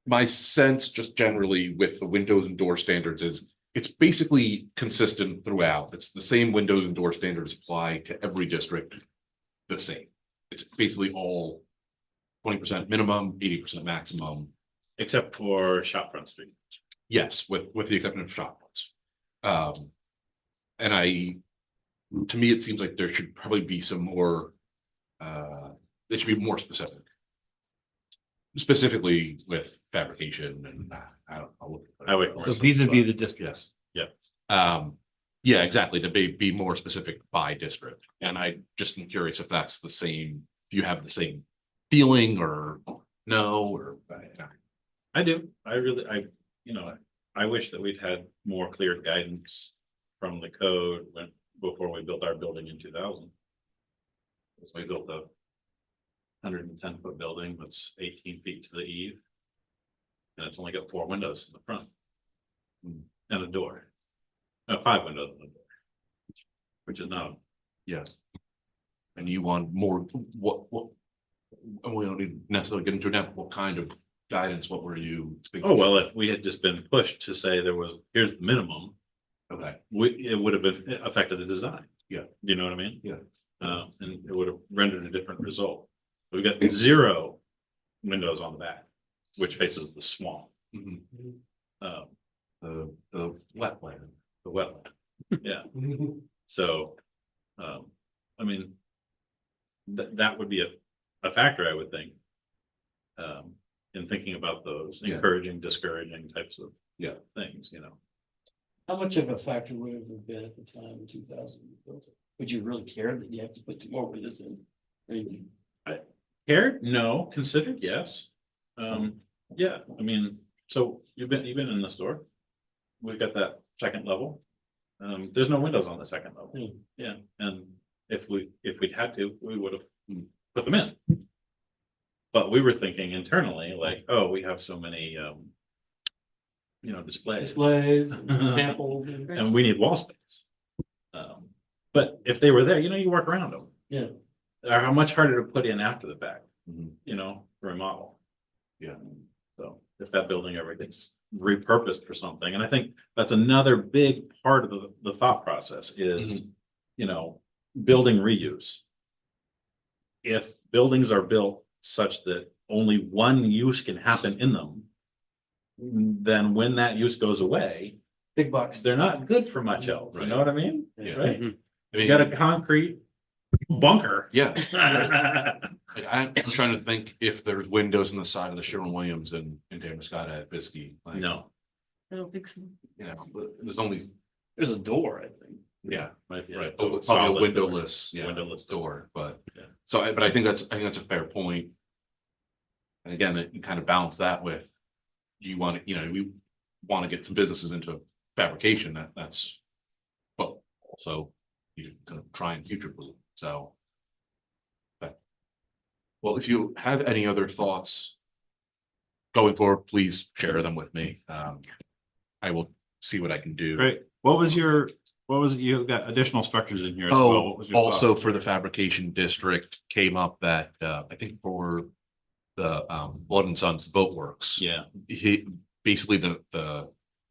My sense just generally with the windows and door standards is it's basically consistent throughout. It's the same windows and door standards apply to every district the same. It's basically all 20% minimum, 80% maximum. Except for shop front street. Yes, with the exception of shop fronts. And to me, it seems like there should probably be some more, they should be more specific. Specifically with fabrication and I don't know. Highway So commercial. vis-a-vis the district. Yes. Yeah, exactly, to be more specific by district. And I just am curious if that's the same, if you have the same feeling or no, or. I do. I wish that we'd had more clear guidance from the code before we built our building in 2000. Because we built a 110-foot building that's 18 feet to the eave. And it's only got 4 windows in the front. And a door. 5 windows in the door. Which is not, Yeah. And you want more, what, and we don't need necessarily get into it now, what kind of guidance, what were you? oh, well, if we had just been pushed to say here's the minimum, Okay, it would have been affected the design. Yeah. You know what I mean? Yeah. And it would have rendered a different result. We've got 0 windows on the back. which faces the swamp, Mhm. um, The wetland. the wetland. Yeah, so, I mean, that would be a factor, I would think. In thinking about those Yeah. encouraging, discouraging types of Yeah. things, you know. How much of a factor would it have been at the time in 2000 when you built it? Would you really care that you have to put two more windows in? Or you- Cared? No. Considered? Yes. Yeah, I mean, so you've been in the store? We've got that second level. There's no windows on the second level. Hmm. Yeah, and if we'd had to, we would have put them in. But we were thinking internally, like, oh, we have so many, displays. Displays, samples. And we need wall space. But if they were there, you work around them. Yeah. They're how much harder to put in after the fact, Mhm. remodel. Yeah. So if that building ever gets repurposed for something, and I think that's another big part of the thought process is, building reuse. If buildings are built such that only one use can happen in them, then when that use goes away, Big bucks. they're not good for much else, you know what I mean? Yeah. Right? Mhm. I You mean, got a concrete bunker. yeah, like, I'm trying to think if there's windows in the side of the Sherwin-Williams and Damascotta at Biskie. Like, No, I don't think so. but there's only, There's a door, I think. yeah, might be right, a probably a solid windowless, door. yeah, Windowless door, but. Yeah. So, but I think that's a fair point. And again, you kind of balance that with, we want to get some businesses into fabrication, that's. But also, you kind of try and future proof, so. But. Well, if you have any other thoughts. Going forward, please share them with me, I will see what I can do. Great. You've got additional structures in here as well. What Oh, was your also thought? for the fabrication district came up that, I think for the, Blood and Sons Boat Works. Yeah, He, basically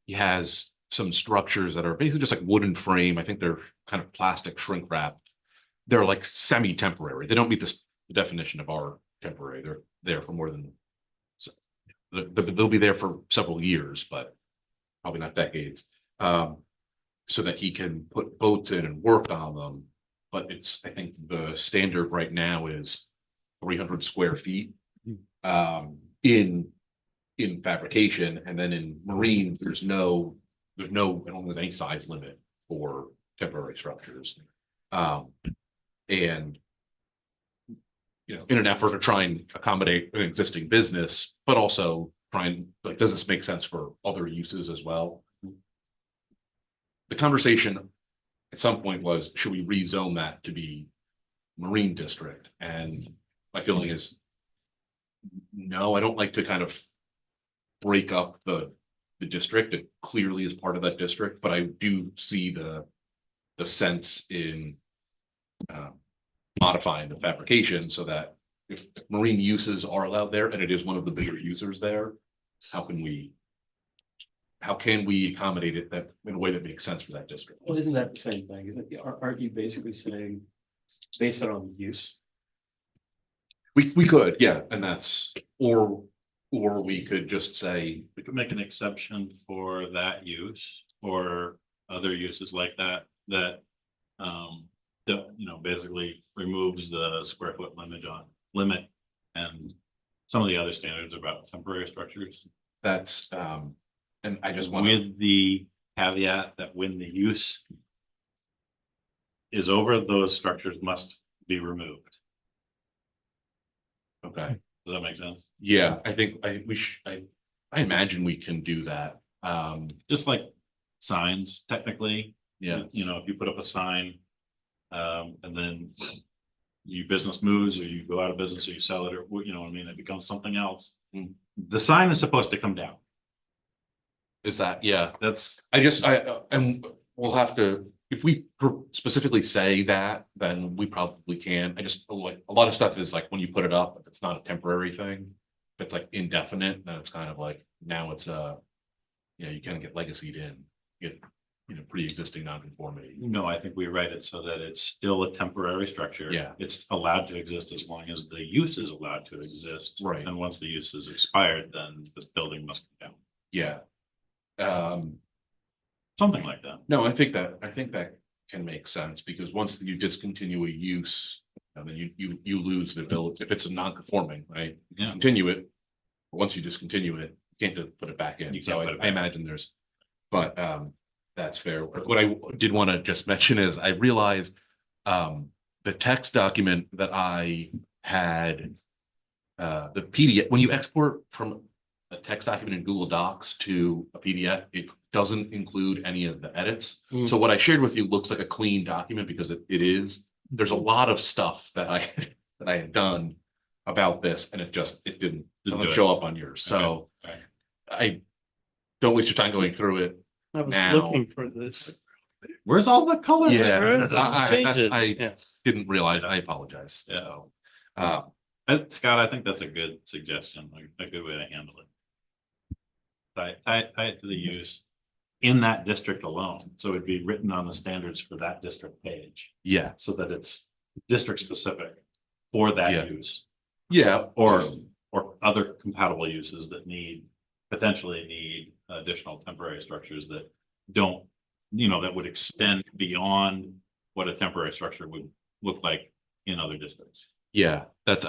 he has some structures that are basically just like wooden frame. I think they're kind of plastic shrink wrapped. They're like semi-temporary. They don't meet the definition of our temporary. They're there for more than. They'll be there for several years, but probably not decades. So that he can put boats in and work on them. But I think the standard right now is 300 square feet. In fabrication, and then in marine, there's no, I don't think there's any size limit for temporary structures. And in an effort to try and accommodate an existing business, but also try and, like, does this make sense for other uses as well? The conversation at some point was, should we rezone that to be marine district? And my feeling is, no, I don't like to kind of break up the district. It clearly is part of that district, but I do see the sense in modifying the fabrication so that if marine uses are allowed there, and it is one of the bigger users there, how can we accommodate it that in a way that makes sense for that district? Well, isn't that the same thing? Isn't it? Aren't you basically saying, based on the use? We could, yeah, and that's, or we could just say, we could make an exception for that use or other uses like that, basically removes the square foot limit and some of the other standards about temporary structures. that's, and I just want to, With the caveat that when the use is over, those structures must be removed. okay, Does that make sense? yeah, I think I imagine we can do that. Just like signs, technically, Yeah, if you put up a sign, and then your business moves or you go out of business or you sell it, or it becomes something else. Mm. The sign is supposed to come down. is that, yeah, That's, and we'll have to, if we specifically say that, then we probably can. I just, like, a lot of stuff is like when you put it up, if it's not a temporary thing, if it's like indefinite, then it's kind of like, now it's you kind of get legacied in. pre-existing non-conformity. No, I think we write it so that it's still a temporary structure. Yeah. It's allowed to exist as long as the use is allowed to exist. Right. And once the use is expired, then this building must come down, Yeah. something like that. No, I think that can make sense because once you discontinue a use, and then you lose the ability, if it's a non-conforming, right? Yeah. Continue it. Once you discontinue it, you can't just put it back in. You So can't put it I back. imagine but that's fair. What I did want to just mention is I realized the text document that I had, the PDF, when you export from a text document in Google Docs to a PDF, it doesn't include any of the edits. Mm. So what I shared with you looks like a clean document because it is. There's a lot of stuff that I had done about this and it Didn't doesn't do it. show up on yours. So Okay. I don't waste your time going through it. I was Now. looking for this. Where's all the colors? Yeah. Where are the I changes? Yeah. didn't realize. I apologize. Yeah. So, Scott, I think that's a good suggestion, like a good way to handle it. Tie it to the use in that district alone. So it'd be written on the standards for that district page yeah, so that it's district specific for Yeah. that use. yeah, Or other compatible uses that potentially need additional temporary structures that don't, that would extend beyond what a temporary structure would look like in other districts. yeah. That's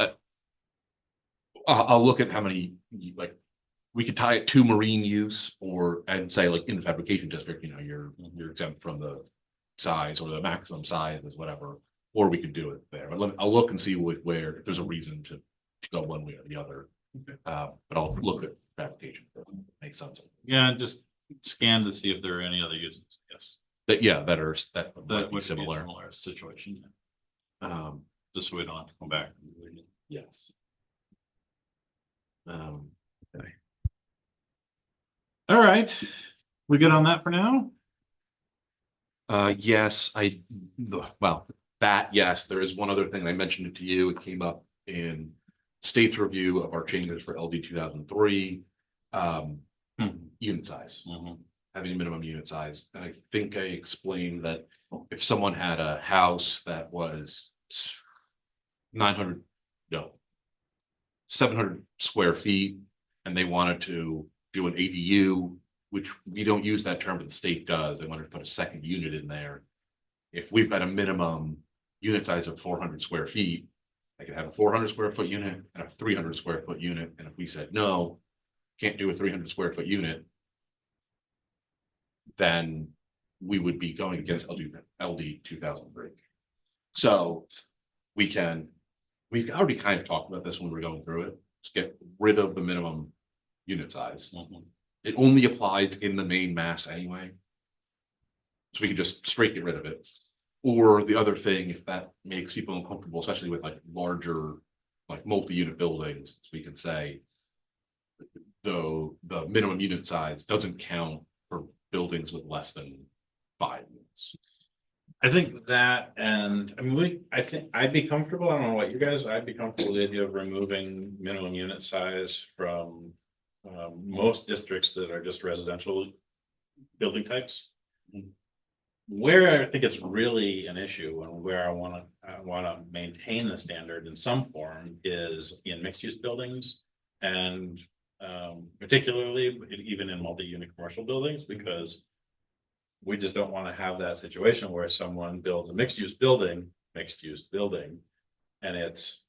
I'll look at how many like we could tie it to marine use and say like in the fabrication district, you're exempt from the size or the maximum size is whatever, or we could do it there. I'll look and see where if there's a reason to go one way or the other. But I'll look at fabrication. Makes sense. Yeah, just scan to see if there are any other uses. Yes. That That might would be be a similar. similar situation, Um, just so we don't have to come back. yes. Okay. All right, we good on that for now? Yes, yes, there is one other thing. I mentioned it to you. It came up in state's review of our changes for LD 2003. Unit size, having a minimum unit size. And I think I explained that if someone had a house that was 700 square feet and they wanted to do an ADU, which we don't use that term, but the state does. They wanted to put a second unit in there. If we've got a minimum unit size of 400 square feet, I could have a 400 square foot unit and a 300 square foot unit. And if we said, no, can't do a 300 square foot unit, then we would be going against LD 2003. So we've already kind of talked about this when we were going through it. Just get rid of the minimum unit size. It only applies in the main mass anyway. So we can just straight get rid of it. Or the other thing, if that makes people uncomfortable, especially with like larger, like multi-unit buildings, we can say the minimum unit size doesn't count for buildings with less than 5 units. I think that, and I mean, I think I'd be comfortable, I don't know what you guys, I'd be comfortable with the idea of removing minimum unit size from most districts that are just residential building types. Where I think it's really an issue and where I wanna maintain the standard in some form is in mixed use buildings. And particularly even in multi-unit commercial buildings, because we just don't want to have that situation where someone builds a mixed use building, and it's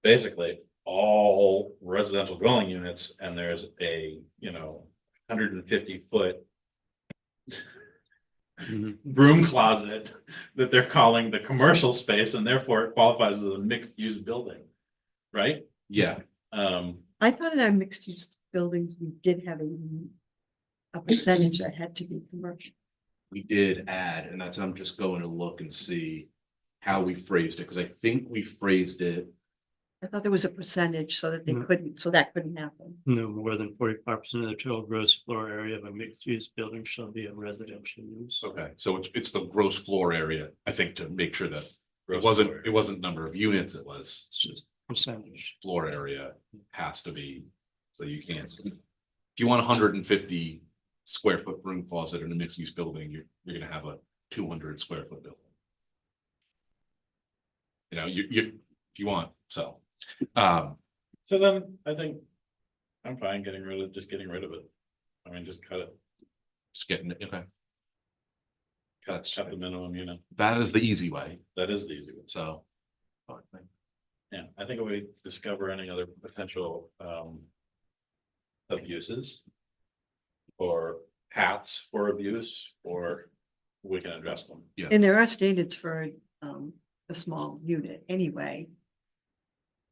basically all residential dwelling units, and there's a 150-foot broom closet that they're calling the commercial space, and therefore it qualifies as a mixed use building, right? Yeah. I thought in our mixed use buildings, we did have a percentage that had to be commercial. We did add, and I'm just going to look and see how we phrased it, because I think we phrased it. I thought there was a percentage so that they No. couldn't, so that couldn't happen. No more than 45% of the total gross floor area of a mixed-use building shall be a residential use. Okay, so it's the gross floor area, I think, to make sure that it Gross wasn't, floor it wasn't number of units, it was It's just percentage. floor area has to be, so you can't. If you want 150 square foot room closet in a mixed use building, you're gonna have a 200 square foot building. You know, if you want, so, So then I think I'm fine getting rid of it. I mean, just cut it, just getting, okay, cut the minimum, you know, that is the easy way, that is the easy one. so. Yeah, I think if we discover any other potential abuses. Or paths for abuse, or we can address them. And there are standards for a small unit anyway.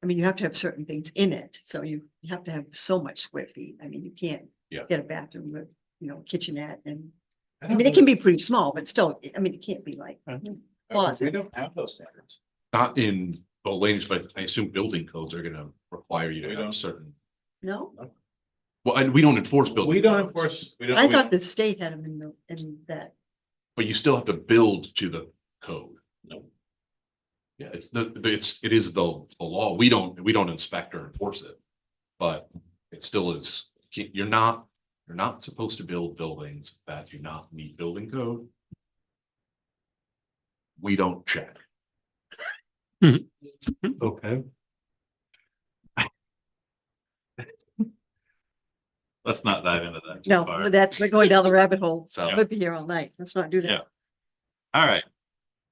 I mean, you have to have certain things in it, so you have to have so much square feet. I mean, you can't Yeah. get a bathroom with, kitchenette and, I I don't mean, it know- can be pretty small, but still, I mean, it can't be like. We closet. don't have those standards. Not in the lanes, but I assume building codes are gonna require you to We have a don't. certain, No, well, and we don't enforce building. We don't codes, enforce, we don't. I we- thought the state had them in that. But you still have to build to the code. No. Yeah, it is the law. We don't inspect or enforce it. But it still is, you're not supposed to build buildings that do not meet building code. We don't check. Okay. Let's not dive into that. too No, far. but we're going down the rabbit hole. So- We'll be here all night. Let's not do Yeah. that. All right.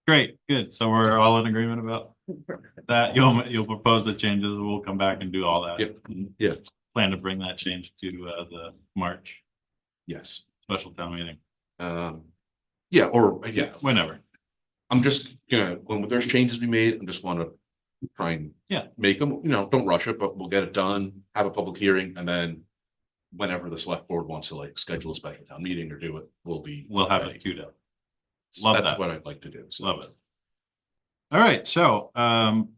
Great, good. So we're all in agreement about that. You'll propose the changes. We'll come back and do all that. Yep. And Yeah. Plan to bring that change to the March Yes. special town meeting, Yeah, or, yeah, whenever. I'm just gonna, when there's changes we made, I just wanna try and. Yeah. Make them, don't rush it, but we'll get it done, have a public hearing, and then. Whenever the select board wants to like schedule a special town meeting or do it, we'll have it queued up. it. Love That's that. what I'd like to do. So. Love it. All right, so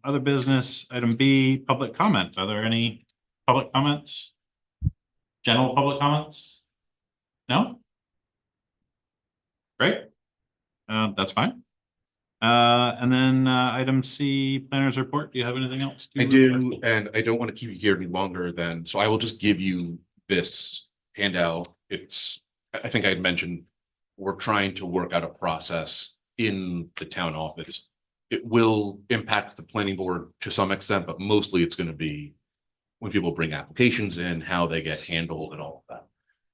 other business, item B, public comment. Are there any public comments? General public comments? No? Great. That's fine. And then item C, planners report. Do you have anything else? to- I do, and I don't want to keep you here any longer than, so I will just give you this handout. I think I had mentioned, we're trying to work out a process in the town office. It will impact the planning board to some extent, but mostly it's going to be when people bring applications in, how they get handled and all of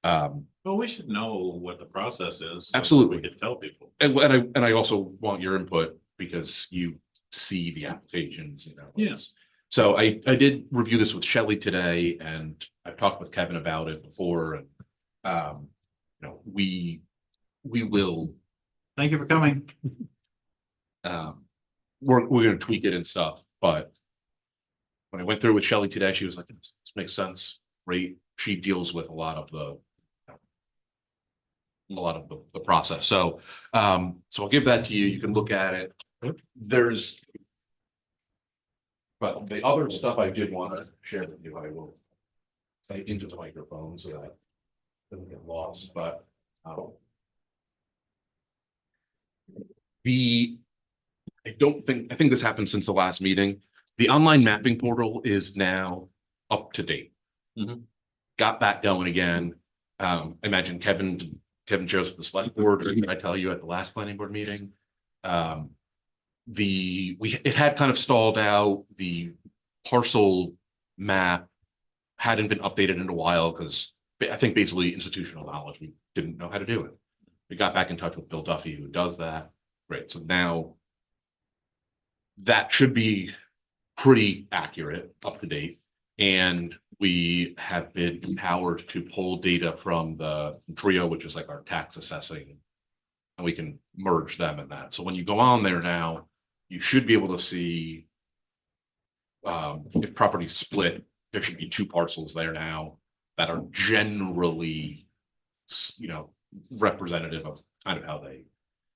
that. Well, we should know what the process is. so that Absolutely. We could tell people. And I also want your input because you see the applications, Yes. So I did review this with Shelley today and I've talked with Kevin about it before and, we will, Thank you for coming. we're gonna tweak it and stuff, but when I went through with Shelley today, she was like, this makes sense, right? She deals with a lot of the process. So I'll give that to you. You can look at it. But the other stuff I did want to share with you, I will say into the microphone so that it doesn't get lost, but I think this happened since the last meeting. The online mapping portal is now up to date. Mhm. Got that going again. I imagine Kevin chairs the select board, or did I tell you at the last planning board meeting? It had kind of stalled out. The parcel map hadn't been updated in a while because I think basically institutional knowledge, we didn't know how to do it. We got back in touch with Bill Duffy, who does that. Great. So now that should be pretty accurate, up to date. And we have been empowered to pull data from the Trio, which is like our tax assessing. And we can merge them in that. So when you go on there now, you should be able to see if property split, there should be 2 parcels there now that are generally, representative of kind of how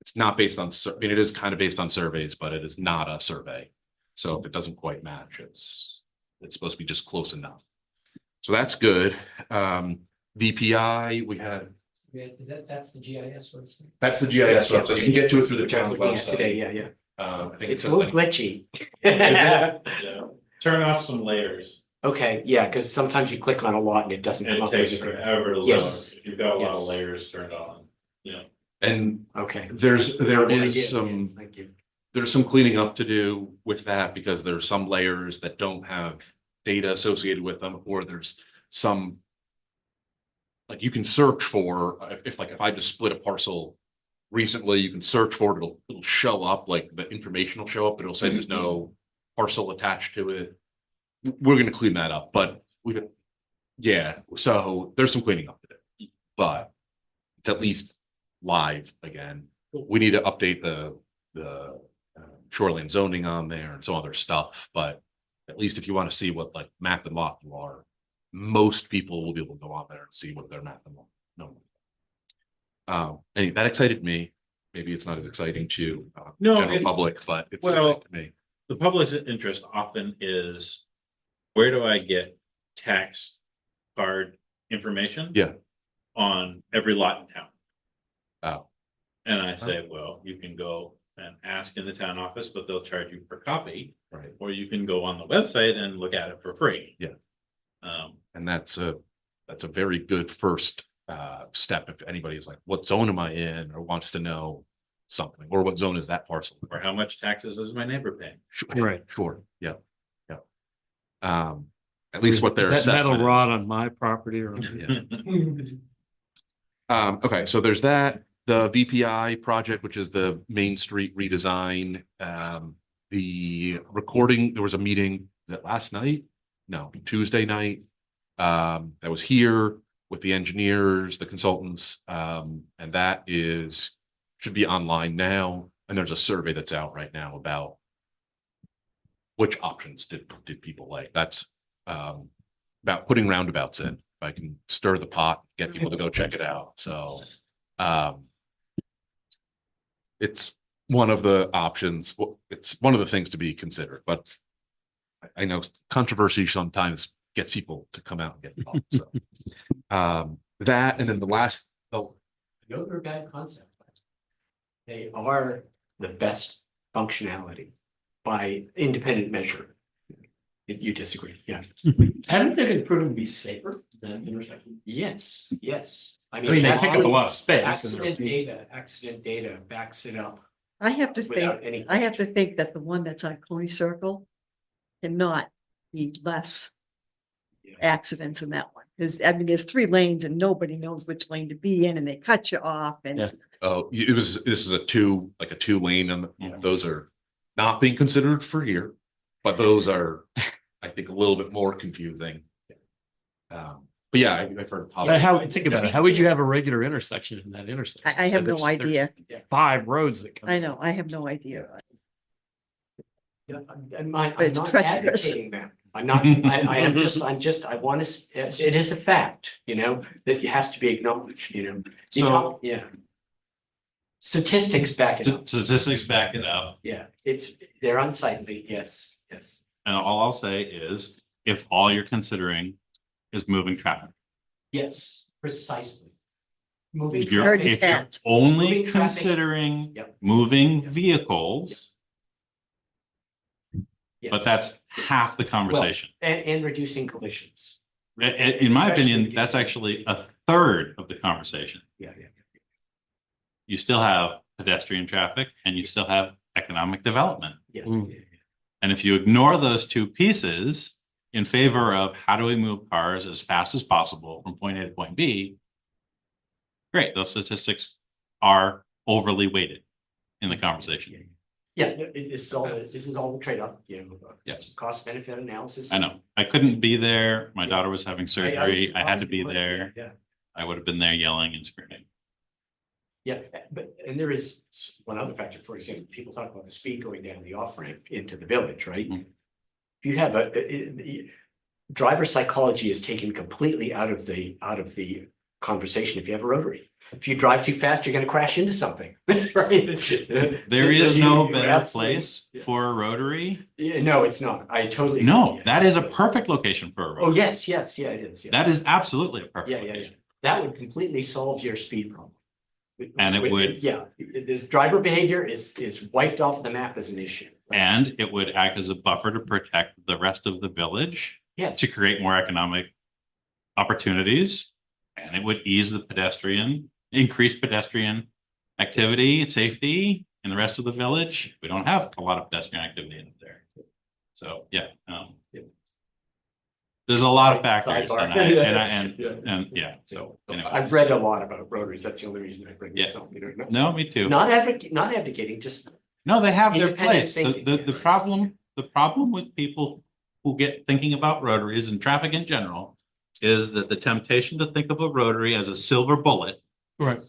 it's not based on, it is kind of based on surveys, but it is not a survey. So if it doesn't quite match, it's supposed to be just close enough. So that's good. DPI, we had, That's the GIS website. that's the GIS website. You can get to it through the Which I town was looking at website. today, yeah. I think It's a little glitchy. Yeah. Turn off some layers. Okay, yeah, because sometimes you click on a lot and it doesn't come And it up. takes with it. forever to load, Yes. if you've got a lot of Yes. layers turned on, you know. And Okay. there Well, I is get it, some. yes, thank you. There's some cleaning up to do with that because there's some layers that don't have data associated with them, or there's some. Like you can search for, if I just split a parcel recently, you can search for it, it'll show up, like the information will show up, but it'll say there's no parcel attached to it. We're gonna clean that up, but yeah, so there's some cleaning up to do, but it's at least live again. We need to update the shoreline zoning on there and some other stuff, but at least if you want to see what like map and lot you are, most people will be able to go on there and see what their map and lot. No. And that excited me. Maybe it's not as exciting to No, general it's- public, but it's well, exciting to me. The public's interest often is, where do I get tax card information? Yeah. On every lot in town. Oh, And I say, well, you can go and ask in the town office, but they'll charge you per copy. right. Or you can go on the website and look at it for free. Yeah. Um, And that's a very good first step if anybody's like, what zone am I in, or wants to know something, or what zone is that parcel? or how much taxes is my neighbor paying? Right. Sure, yeah, yeah. At least what their That metal assessment is. rod on my property or. Okay, so there's that, the VPI project, which is the Main Street redesign. The recording, there was a meeting, is it last night? No, Tuesday night. That was here with the engineers, the consultants, and that should be online now. And there's a survey that's out right now about which options did people like. That's about putting roundabouts in. If I can stir the pot, get people to go check it out. So it's one of the options. It's one of the things to be considered, but I know controversy sometimes gets people to come out and get involved. So that, and then the last, No, they're a bad concept. They are the best functionality by independent measure. You disagree, yeah. Haven't they been proven to be safer than intersections? Yes, yes. I mean, they take up a lot of space. Accident data backs it up I have to think, without any. I have to think that the one that's on Coney Circle cannot be less Yeah. accidents in that one. Because I mean, there's 3 lanes and nobody knows which lane to be in and they cut you off Yeah. and this is a 2 lane, and Yeah. those are not being considered for here, but those are, I think, a little bit more confusing. But yeah, I've heard. But think about it, how would you have a regular intersection in that intersection? I have no There's idea. 5 roads that come. I know, I have no idea. Yeah, I'm not It's treacherous. advocating that. I'm not, I am just, I want to, it is a fact, that it has to be acknowledged, So- Yeah. Statistics back it up. Statistics back it up. Yeah, they're unsightly. Yes, yes. And all I'll say is, if all you're considering is moving traffic. Yes, precisely. Moving If you're, Heard traffic. if you're that. only Moving traffic. considering Yep. moving Yep. vehicles, but Yes. that's half the conversation. And reducing collisions. In my Especially opinion, reducing- that's actually a third of the conversation. Yeah. You still have pedestrian traffic and you still have economic development. Yeah. Mm. And if you ignore those 2 pieces in favor of how do we move cars as fast as possible from point A to point B, great, those statistics are overly weighted in the conversation. Yeah, this is all the trade-off, Yes. cost benefit analysis. I know, I couldn't be there. My daughter was having I surgery. I had to be understand. there. Yeah. I would have been there yelling and screaming. Yeah, and there is one other factor, for example, people talk about the speed going down the off ramp into the village, right? Mhm. If you have driver psychology is taken completely out of the conversation if you have a rotary. If you drive too fast, you're gonna crash into something, right? There is no You're better absolutely- place for a rotary. Yeah, no, it's not. I totally. No, agree. that is a perfect location for a Oh, rotary. yes, yeah, it is. Yeah. That is absolutely a perfect Yeah. location. That would completely solve your speed problem. And it would- Yeah, this driver behavior is wiped off the map as an issue. And it would act as a buffer to protect the rest of the village Yes. to create more economic opportunities. And it would ease the increase pedestrian activity and safety in the rest of the village. We don't have a lot of pedestrian activity in there. So, yeah, there's a lot of factors and yeah, so. anyway. I've read a lot about rotaries. That's the only reason I bring this up. You know, No, me too. not advocating, just No, they have their Independent place. thinking, The problem with people who get thinking about rotaries and traffic in general is that the temptation to think of a rotary as a silver bullet Right.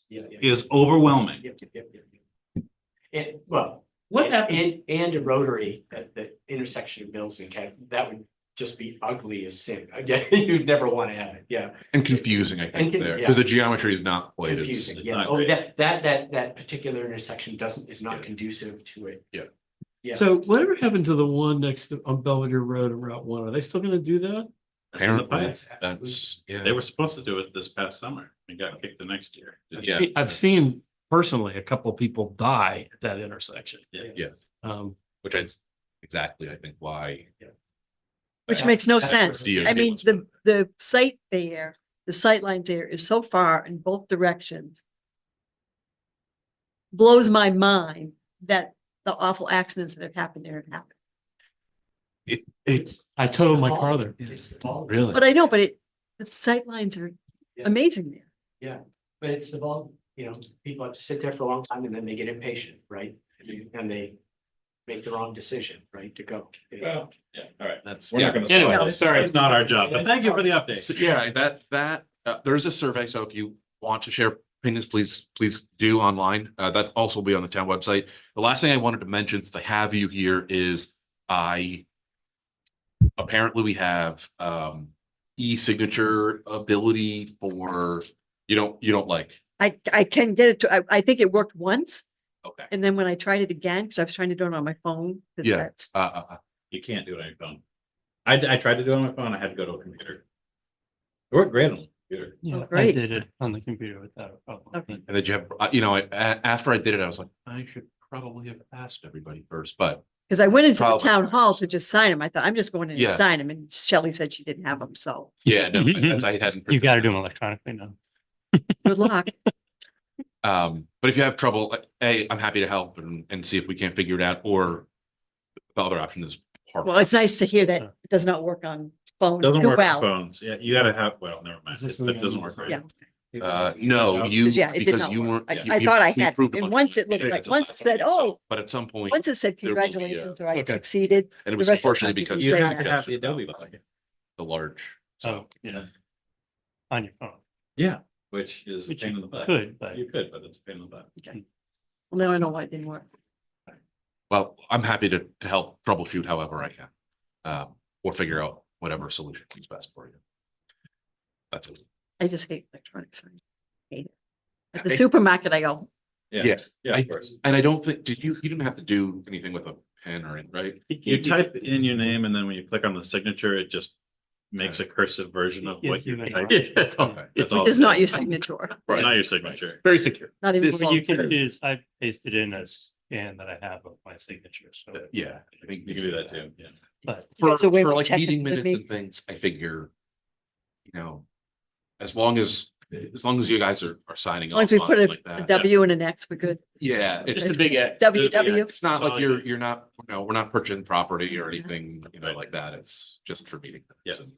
yeah, yeah. is overwhelming. Yep, yep, yep, yep. And well, What happened? and a rotary at the intersection of Mills and Kent, that would just be ugly as sin. Again, you'd never want to have it, yeah. And confusing, I And think, con- there, yeah. because the geometry is not quite as. Confusing, it's yeah. not Oh, great. that particular intersection is not Yeah. conducive to it. Yeah. Yeah. So whatever happened to the one next to on Belvedere Road and Route 1? Are they still gonna do that? That's in the Apparently, plans. that's, yeah. They were supposed to do it this past summer and got kicked the next year. Yeah, I've seen personally a couple of people die at that intersection. yeah, Um, which is exactly, I think, why. Which makes no That's sense. the I mean, idea was- the site there, the sight line there is so far in both directions. Blows my mind that the awful accidents that have happened there have happened. It's I totaled my car there. It's the volume. really, But I know, the sight lines are Yeah. amazing there. Yeah, but it's the volume, people have to sit there for a long time and then they get impatient, right? And they make the wrong decision, right, to go. Well, yeah, all right. that's, We're not yeah. gonna. Anyway, solve it. sorry. It's not our job, but thank you for the update. So, yeah, there is a survey, so if you want to share opinions, please do online. That's also be on the town website. The last thing I wanted to mention, since I have you here, is apparently we have e-signature ability for, you don't like, I can get it to, I think it worked once. okay. And then when I tried it again, because I was trying to do it on my phone. 'cause Yeah. that's- You can't do it on your phone. I tried to do it on my phone. I had to go to a computer. It worked great on the computer. Yeah, I great. did it on the computer without a problem. Okay. And then you have, after I did it, I was like, I should probably have asked everybody first, but Because I went into the Probably. town hall to just sign them. I thought, I'm just going in Yeah. and sign them. And Shelley said she didn't have them, so yeah, no, as I hadn't. You gotta do them electronically now. good luck. But if you have trouble, I'm happy to help and see if we can't figure it out, or the other option is. hard. Well, it's nice to hear that it does not work on phone Doesn't too work on well. phones. Yeah, you gotta have, well, never mind. Is this It the doesn't one work. that's- right. Yeah. No, you, Yeah, it did because not you work. weren't. I you- thought I you had, approved a and bunch once of it looked things. like, once it said, oh, But at some point, once it said there will be, congratulations, or I Okay. succeeded. and it the was rest of the unfortunately time you because. can You say have to that. have the Adobe plugin. The large. Oh, yeah. On your phone. Yeah, which is a Which pain in you the butt. could, but You could, but it's a pain in the butt. Okay. Well, now I know why it didn't work. Well, I'm happy to help troubleshoot however I can. Or figure out whatever solution is best for you. That's it. I just hate electronic signs. Hate it. At the I- supermarket, I go, Yeah. Yeah, of course. And I don't think, you didn't have to do anything with a pen or anything, right? You type in your name and then when you click on the signature, it just makes a cursive version of what you Yes, type. you That's all. That's all. which is not your signature, Not your signature. Very secure. not even. What you can close. do is I pasted in a scan that I have of my signature, so. Yeah, I think You can do that too, yeah. But You guys are way For more like meeting technical than minutes me. and things, I figure. As long as you guys are signing As long off as we on put it a like a that. W and an X, we're good. Yeah, it's just a big X. WW. It's not like you're not, we're not purchasing property or anything, like that. It's just for meeting. minutes Yeah. and-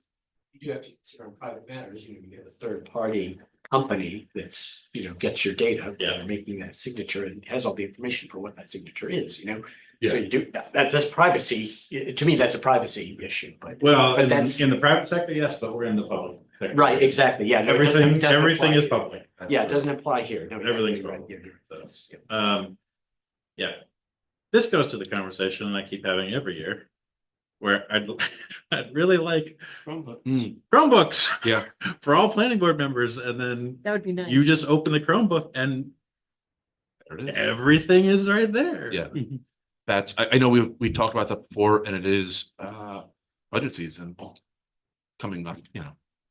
You do have to consider on private matters, you have a third party company that's, gets your data. Yeah. They're making that signature and has all the information for what that signature is, So Yeah. you do, that's privacy, to me, that's a privacy issue, but. Well, But in that's- the private sector, yes, but we're in the public. sector. Right, exactly, yeah. no, it doesn't- it doesn't Everything apply is here. public. Yeah, it doesn't apply here. No, Everything's you're right, public. yeah, So, yeah. Yeah. This goes to the conversation and I keep having every year. Where I'd really like Chromebooks Yeah, for all planning board members, and then That would be nice. you just open the Chromebook and there it is. everything is right there. Yeah. That's, I know we talked about that before, and it is budget season coming up,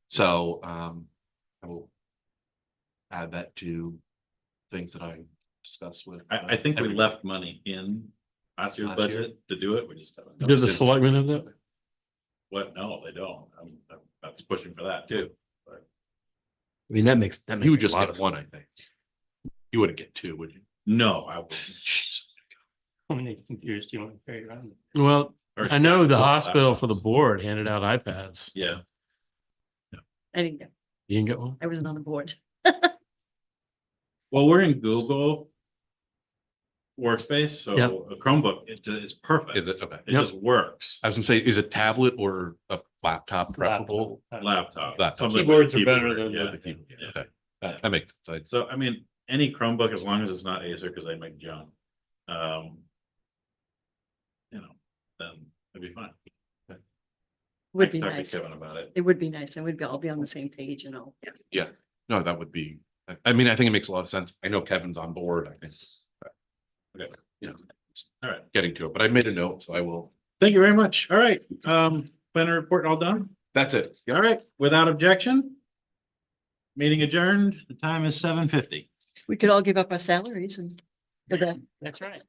So I will add that to things that I discussed with. I think we everybody. left money in last year's Last year? budget to do it. We just haven't. Did the selectmen have that? What? No, they don't. I was pushing for that too. I mean, that makes You would a just lot get of one, sense. I think. You wouldn't get two, would you? No, I wouldn't. How many computers do you want to carry around? Well, Or- I know the Laptops. hospital for the board handed out iPads. Yeah, I didn't get, You can get one? I wasn't on the board. well, we're in Google Workspace, so Yep. a Chromebook, it's perfect. Is it? Okay. It Yep. just works. I was gonna say, is a tablet or a laptop preferable? Laptop. Laptop. Something with Keyboards are keyboard, better than yeah. the keyboard. Yeah. Okay, that makes sense. So, I mean, any Chromebook, as long as it's not Acer, because I make junk. You know, then it'd be fine. Would be Talk to nice. Kevin about it. It would be nice, and we'd be, all be on the same page, you know. No, that would be, I mean, I think it makes a lot of sense. I know Kevin's on board, I think. Okay, you know, All right. getting to it, but I made a note, so I will. Thank you very much. All right, planner report all done? That's it. All right, without objection. Meeting adjourned. The time is 7:50. We could all give up our salaries and for that. That's right.